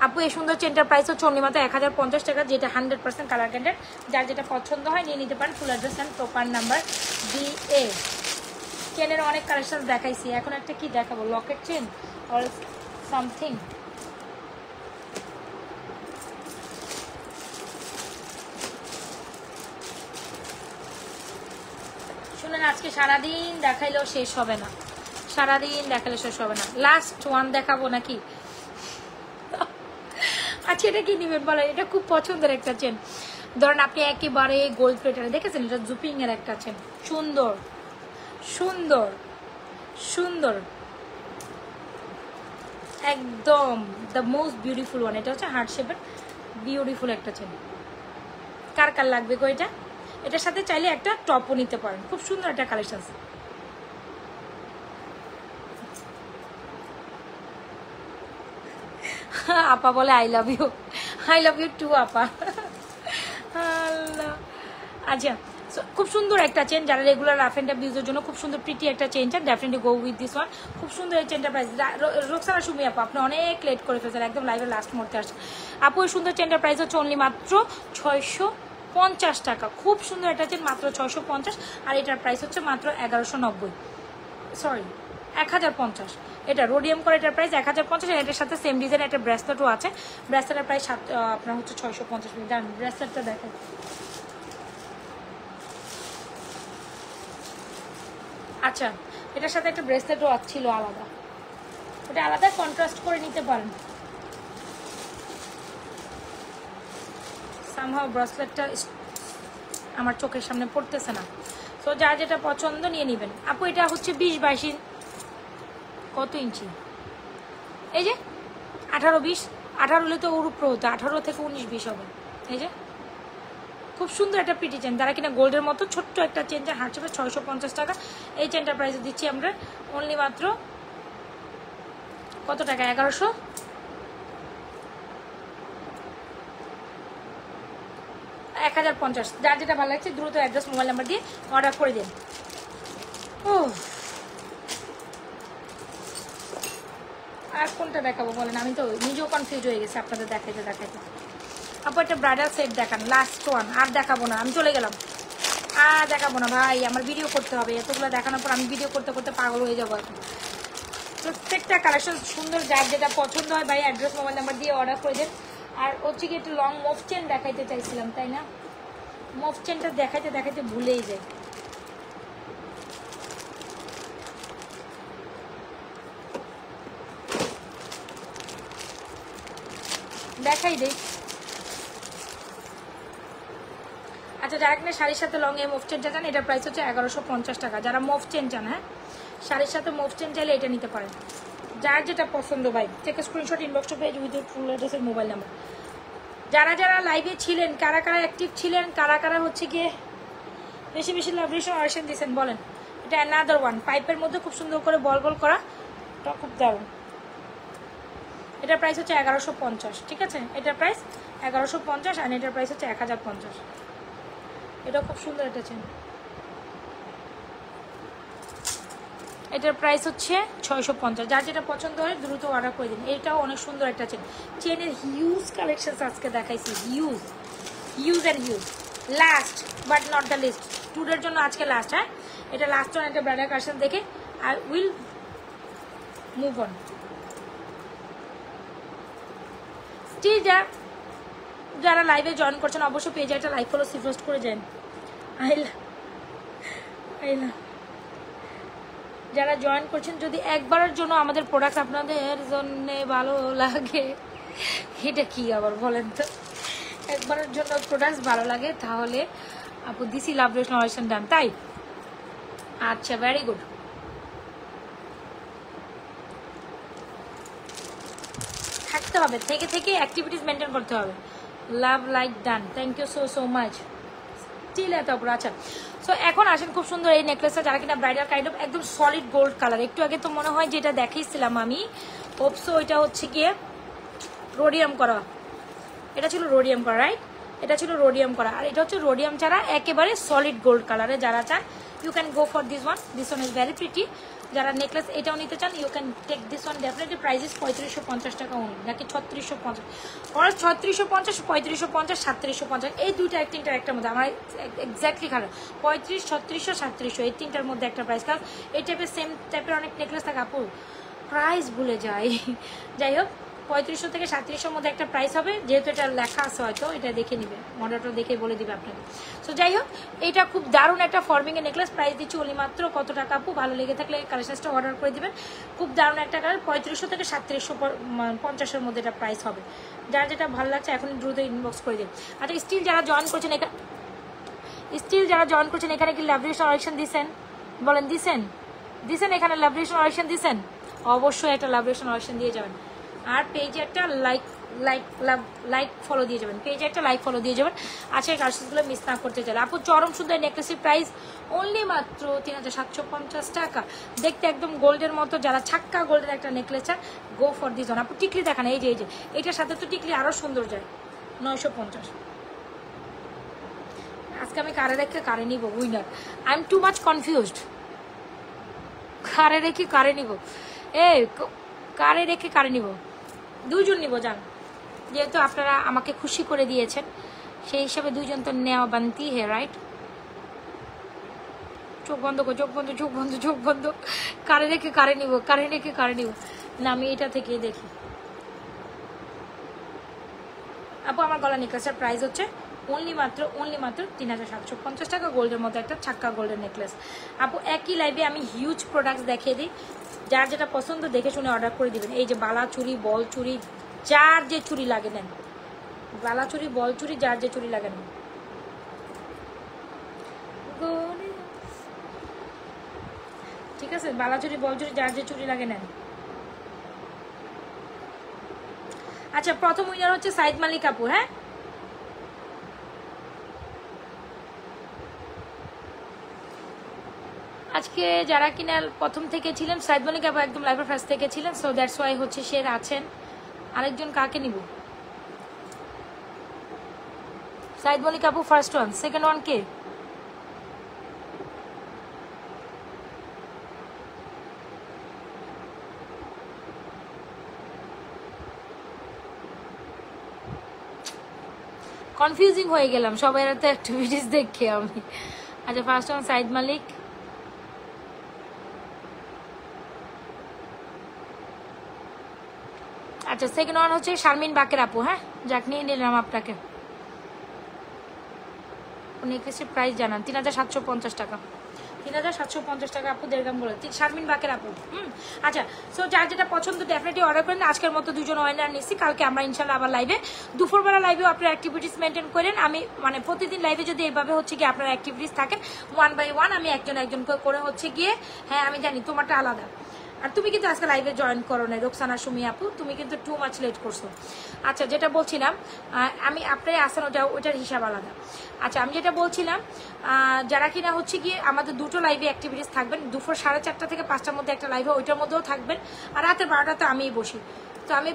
আপু এই সুন্দর চেনটার প্রাইস হচ্ছে অনলি মাত্র 1050 টাকা, যেটা 100% কালার ক্যান্ডেড। যার যেটা পছন্দ হয় নিয়ে নিতে পারেন, full address and proper number DA। চেনের অনেক কালেকশন দেখাইছি, এখন একটা কি দেখাবো, লকেট চেন অর সামথিং। শুনেন, আজকে সারাদিন দেখাইলেও শেষ হবে না, সারাদিন দেখালে শেষ হবে না। লাস্ট ওয়ান দেখাবো নাকি? আচ্ছা, এটা কি নেবেন বলেন? এটা খুব পছন্দের একটা চেন। ধরেন আপনি একেবারে গোল্ড প্লেটারে দেখেছেন, এটা জুপিং এর একটা চেন, সুন্দর সুন্দর সুন্দর, একদম দ্য মোস্ট বিউটিফুল ওয়ান। এটা হচ্ছে হার্ট শেপের বিউটিফুল একটা চেন। কার কার লাগবে গো এটা? এটার সাথে চাইলে একটা টপও নিতে পারেন, খুব সুন্দর একটা কালেকশন। আপা বলে আই লাভ ইউ টু আপা। আল্লাহ। আচ্ছা, খুব সুন্দর একটা চেন, যারা রেগুলার রাফ এন্ড টাফ ইউজের জন্য খুব সুন্দর প্রিটি একটা চেন চান, definitely go with this one. খুব সুন্দর এই চেনটা প্রাইস। রোকসানা সুমি আপু, আপনি অনেক লেট করে ফেলছেন, একদম লাইভের লাস্ট মুহূর্তে আসছে আপু। এই সুন্দর চেনটার প্রাইস হচ্ছে অনলি মাত্র 650 টাকা। খুব সুন্দর একটা চেন, মাত্র 650। আর এটার প্রাইস হচ্ছে মাত্র 1190, সরি 1050। এটা রোডিয়াম করে, এটার প্রাইস 1050। এটার সাথে সেম ডিজাইন একটা ব্রেসলেটও আছে, ব্রেসলেটের প্রাইস আপনার হচ্ছে 650। জান ব্রেসলেটটা দেখেন, আচ্ছা এটার সাথে একটা ব্রেসলেটও ছিল আলাদা, ওটা আলাদা কন্ট্রাস্ট করে নিতে পারেন। সামহাও ব্রেসলেটটা আমার চোখের সামনে পড়তেছে না। সো যার যেটা পছন্দ নিয়ে নেবেন আপু। এটা হচ্ছে 20-22 কত ইঞ্চি, এই যে 18-20, 18 হলে তো ওর উপরে হতো, 18 থেকে 19-20 হবে। এই যে খুব সুন্দর একটা পিটি চেন, যারা কিনা গোল্ডের মতো ছোট্ট একটা চেন, যার হার্ট শেপে 650 টাকা। এই চেনটার প্রাইস দিচ্ছি আমরা অনলি মাত্র কত টাকা, 1100। এক 1050। যার যেটা ভালো লাগছে দ্রুত অ্যাড্রেস মোবাইল নাম্বার দিয়ে অর্ডার করে দিন। ও আর কোনটা দেখাবো বলেন, আমি তো নিজেও কনফিউজ হয়ে গেছি আপনাদের দেখাইতে দেখাইতে। আপু একটা ব্রাইডাল সেট দেখান, লাস্ট ওয়ান। আর দেখাবো না, আমি চলে গেলাম, আর দেখাবো না ভাই, আমার ভিডিও করতে হবে। এতগুলো দেখানোর পর আমি ভিডিও করতে করতে পাগল হয়ে যাবো এখন। প্রত্যেকটা কালেকশন সুন্দর, যার যেটা পছন্দ হয় ভাই অ্যাড্রেস মোবাইল নাম্বার দিয়ে অর্ডার করে দেন। আর হচ্ছে কি একটু লং মফ চেন দেখাইতে চাইছিলাম, তাই না? মফ চেনটা দেখাইতে দেখাইতে ভুলেই যায়। দেখাই দেই। আচ্ছা, যারা কিনা শাড়ির সাথে লং এ মুভ চেন চান, এটার প্রাইস হচ্ছে 1150 টাকা। যারা মুভ চেন চান, হ্যাঁ শাড়ির সাথে মুভ চেন চাইলে এটা নিতে পারেন। যার যেটা পছন্দ ভাই, থেকে screenshot inbox page with full অ্যাড্রেসের মোবাইল নাম্বার। যারা যারা লাইভে ছিলেন, কারা কারা অ্যাক্টিভ ছিলেন, কারা কারা হচ্ছে গিয়ে বেশি বেশি লাভ রিলেশন অরিশন দিয়েছেন বলেন। এটা অ্যানাদার ওয়ান, পাইপের মধ্যে খুব সুন্দর করে বল বল করা, এটা খুব দারুণ। এটার প্রাইস হচ্ছে 1150, ঠিক আছে? এটার প্রাইস 1150 আর এটার প্রাইস হচ্ছে 1050। এটা খুব সুন্দর একটা চেন, এটার প্রাইস হচ্ছে 650। যার যেটা পছন্দ হয় দ্রুত অর্ডার করে দিন। এটাও অনেক সুন্দর একটা চেন। চেনের হিউজ কালেকশন আজকে দেখাইছি, huge huge and huge. Last but not the least, টুডের জন্য আজকে লাস্ট। হ্যাঁ, এটা লাস্ট ওয়ান, একটা ব্রাইডাল কালেকশন দেখে I will move on. Still যারা লাইভে জয়েন করছেন অবশ্যই পেজে একটা লাইক ফলো সিফোস্ট করে যান। আইলা যারা জয়েন করছেন, যদি একবারের জন্য আমাদের প্রোডাক্ট আপনাদের জন্য ভালো লাগে, এটা কি আবার বলেন তো, একবারের জন্য প্রোডাক্ট ভালো লাগে তাহলে আপু দিসি লাভ রেশন ডান, তাই? আচ্ছা, ভেরি গুড। থাকতে হবে, থেকে থেকে অ্যাক্টিভিটিস মেনটেন করতে হবে। Love like done, thank you so so much. Still এত অপর। আচ্ছা, সো এখন আসেন খুব সুন্দর এই নেকলেসটা, যারা কিনা ব্রাইডাল কাইন্ড অফ একদম সলিড গোল্ড কালার। একটু আগে তো মনে হয় যেটা দেখাইছিলাম আমি হোপসো, এটা হচ্ছে গিয়ে রোডিয়াম করা, এটা ছিল রোডিয়াম করা, রাইট? এটা ছিল রোডিয়াম করা, আর এটা হচ্ছে রোডিয়াম ছাড়া একেবারে সলিড গোল্ড কালারে। যারা চান you can go for this one, this one is very pretty. যারা নেকলেস এটাও নিতে চান you can take this one, definitely price is 3550 টাকা অনলি, নাকি 3650, ওরা 3650, 3550, 3750, এই দুইটা এক তিনটার একটার মধ্যে আমার এক্স্যাক্টলি খারাপ। 35, 3600, 3700 এই তিনটার মধ্যে একটা প্রাইস। কারণ এই টাইপের সেম টাইপের অনেক নেকলেস থাকে আপু, প্রাইস ভুলে যায়। যাই হোক, 3500 থেকে 3700 মধ্যে একটা প্রাইস হবে, যেহেতু এটা লেখা আছে হয়তো এটা দেখে নিবে, মডেলটা দেখে বলে দিবে আপনাকে। সো যাই হোক, এটা খুব দারুণ একটা ফর্মিং এর নেকলেস। প্রাইস দিচ্ছি অনলি মাত্র কত টাকা আপু? ভালো লেগে থাকলে কালেকশনটা অর্ডার করে দিবেন। খুব দারুণ একটা কালার, 3500 থেকে 3750 মধ্যে এটা প্রাইস হবে। যার যেটা ভালো লাগছে এখন দ্রুত ইনবক্স করে দিন। আচ্ছা, স্টিল যারা জয়েন করছেন এখানে কি লাভ রিলেশন অরিশন দিছেন বলেন? দিছেন এখানে লাভ রিলেশন অরিশন দিছেন? অবশ্যই একটা লাভ রিলেশন অরিশন দিয়ে যাবেন। আর পেজে একটা লাইক ফলো দিয়ে যাবেন, পেজে একটা লাইক ফলো দিয়ে যাবেন। আজকের কালেকশনগুলো মিস না করতে চাইলে আপু, চরম সুন্দর নেকলেসের প্রাইস অনলি মাত্র 3750 টাকা। দেখতে একদম গোল্ডের মতো, যারা ছাক্কা গোল্ডের একটা নেকলেস চান গো ফর দিস ওয়ান। আপু টিকলি দেখান, এই যে এটার সাথে তো টিকলি আরো সুন্দর যায়, 950। আজকে আমি কারে রেখে কারে নিব winner, I am too much confused. কারে রেখে কারে নিব, কারে রেখে কারে নিব? দুইজন নিব যান, যেহেতু আপনারা আমাকে খুশি করে দিয়েছেন সেই হিসাবে দুইজন তো নেওয়া বানতি হে, রাইট? চোখ বন্ধ কর, চোখ বন্ধ। কারে রেখে কারে নিব? না, আমি এটা থেকেই দেখি। আপু, আমার গলা নেকলেসের প্রাইস হচ্ছে অনলি মাত্র 3750 টাকা। গোল্ডের মতো একটা ছাক্কা গোল্ডের নেকলেস। আপু, একই লাইভে আমি হিউজ প্রোডাক্টস দেখিয়ে দিই, যার যেটা পছন্দ দেখে শুনে অর্ডার করে দিবেন। এই যে বালা চুরি, বল চুরি, যার যে চুরি লাগে নেন। বালা চুরি, বল চুরি, যার যে চুরি লাগে নেন। ঠিক আছে, বালা চুরি, বল চুরি, যার যে চুরি লাগে নেন। আচ্ছা, প্রথম উইনার হচ্ছে সাইদ মালিক আপু। হ্যাঁ, আজকে যারা কিনা প্রথম থেকে ছিলেন, সাইদ মালিক আপু একদম লাইভের ফার্স্ট থেকে ছিলেন, সো দ্যাটস ওয়াই হচ্ছে সে আছেন। আরেকজন কাকে নিব? সাইদ মালিক আপু ফার্স্ট ওয়ান, সেকেন্ড ওয়ান কে? কনফিউজিং হয়ে গেলাম সবাই তো অ্যাক্টিভিটিস দেখে আমি। আচ্ছা, ফার্স্ট ওয়ান সাইদ মালিক, আচ্ছা সেকেন্ড ওয়ান হচ্ছে শারমিন বাকের আপু। হ্যাঁ, যাক নিয়ে নিলাম আপনাকে। নেকলেসের প্রাইস জানান, 3750 টাকা। 3750 টাকা আপু, 1.5 গ্রাম বলে শারমিন বাকের আপু। আচ্ছা, সো যার যেটা পছন্দ ডেফিনেটলি অর্ডার করেন। আজকের মতো 2 জন ওয়াইনার নিচ্ছি, কালকে আমরা ইনশাল্লাহ আবার লাইভে, দুপুরবেলা লাইভেও আপনার অ্যাক্টিভিটিস মেনটেন করেন। আমি মানে প্রতিদিন লাইভে যদি এইভাবে হচ্ছে গিয়ে আপনার অ্যাক্টিভিটিস থাকেন 1 বাই 1, আমি একজন করে হচ্ছে গিয়ে, হ্যাঁ আমি জানি তোমারটা আলাদা। আর তুমি কিন্তু আজকে লাইভে জয়েন করো না রোকসানা সুমি আপু, তুমি কিন্তু টু মাচ লেট করছো। আচ্ছা, যেটা বলছিলাম আমি আপনার আসেন ওটার হিসাব আলাদা। আচ্ছা, আমি যেটা বলছিলাম যারা কিনা হচ্ছে গিয়ে আমাদের দুটো লাইভে অ্যাক্টিভিটিস থাকবেন, দুপুর 4:30 থেকে 5টার মধ্যে একটা লাইভে, ওইটার মধ্যেও থাকবেন। আর রাতের 12টাতে আমিই বসি। তো আমি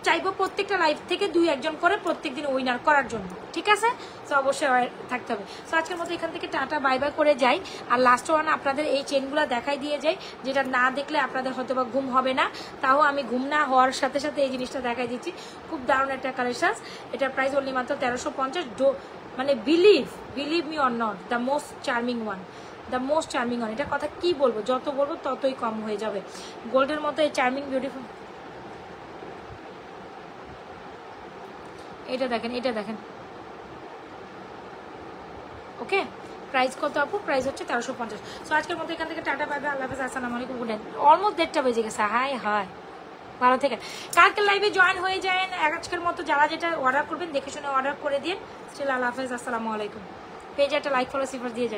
চাইবো প্রত্যেকটা লাইভ থেকে 2-1 জন করে প্রত্যেকদিন উইনার করার জন্য, ঠিক আছে? তো অবশ্যই থাকতে হবে। তো আজকের মতো এখান থেকে টাটা বাই বাই করে যাই। আর লাস্ট ওয়ান আপনাদের এই চেনগুলো দেখাই দিয়ে যাই, যেটা না দেখলে আপনাদের হয়তো বা ঘুম হবে না। তাও আমি ঘুম না হওয়ার সাথে সাথে এই জিনিসটা দেখাই দিচ্ছি। খুব দারুণ একটা কালেকশন। এটার প্রাইস অনলি মাত্র 1350। মানে believe me or not, the most charming one, the most charming one. এটা কথা কি বলবো, যত বলবো ততই কম হয়ে যাবে। গোল্ডের মতো এই চার্মিং বিউটিফুল, এটা দেখেন, এটা দেখেন। ওকে, প্রাইস কত আপু? প্রাইস হচ্ছে 1350। সো আজকের মতো এখান থেকে টাটা বাই বাই, আল্লাহ হাফেজ, আসসালামু আলাইকুম, গুড নাইট। অলমোস্ট 1:30 বেজে গেছে, হাই হাই, ভালো থেকে কালকে লাইভে জয়েন হয়ে যান। আজকের মতো যারা যেটা অর্ডার করবেন দেখে শুনে অর্ডার করে দিন। স্টিল আল্লাহ হাফেজ, আসসালামু আলাইকুম। পেজে একটা লাইক ফলো সিফার দিয়ে যান।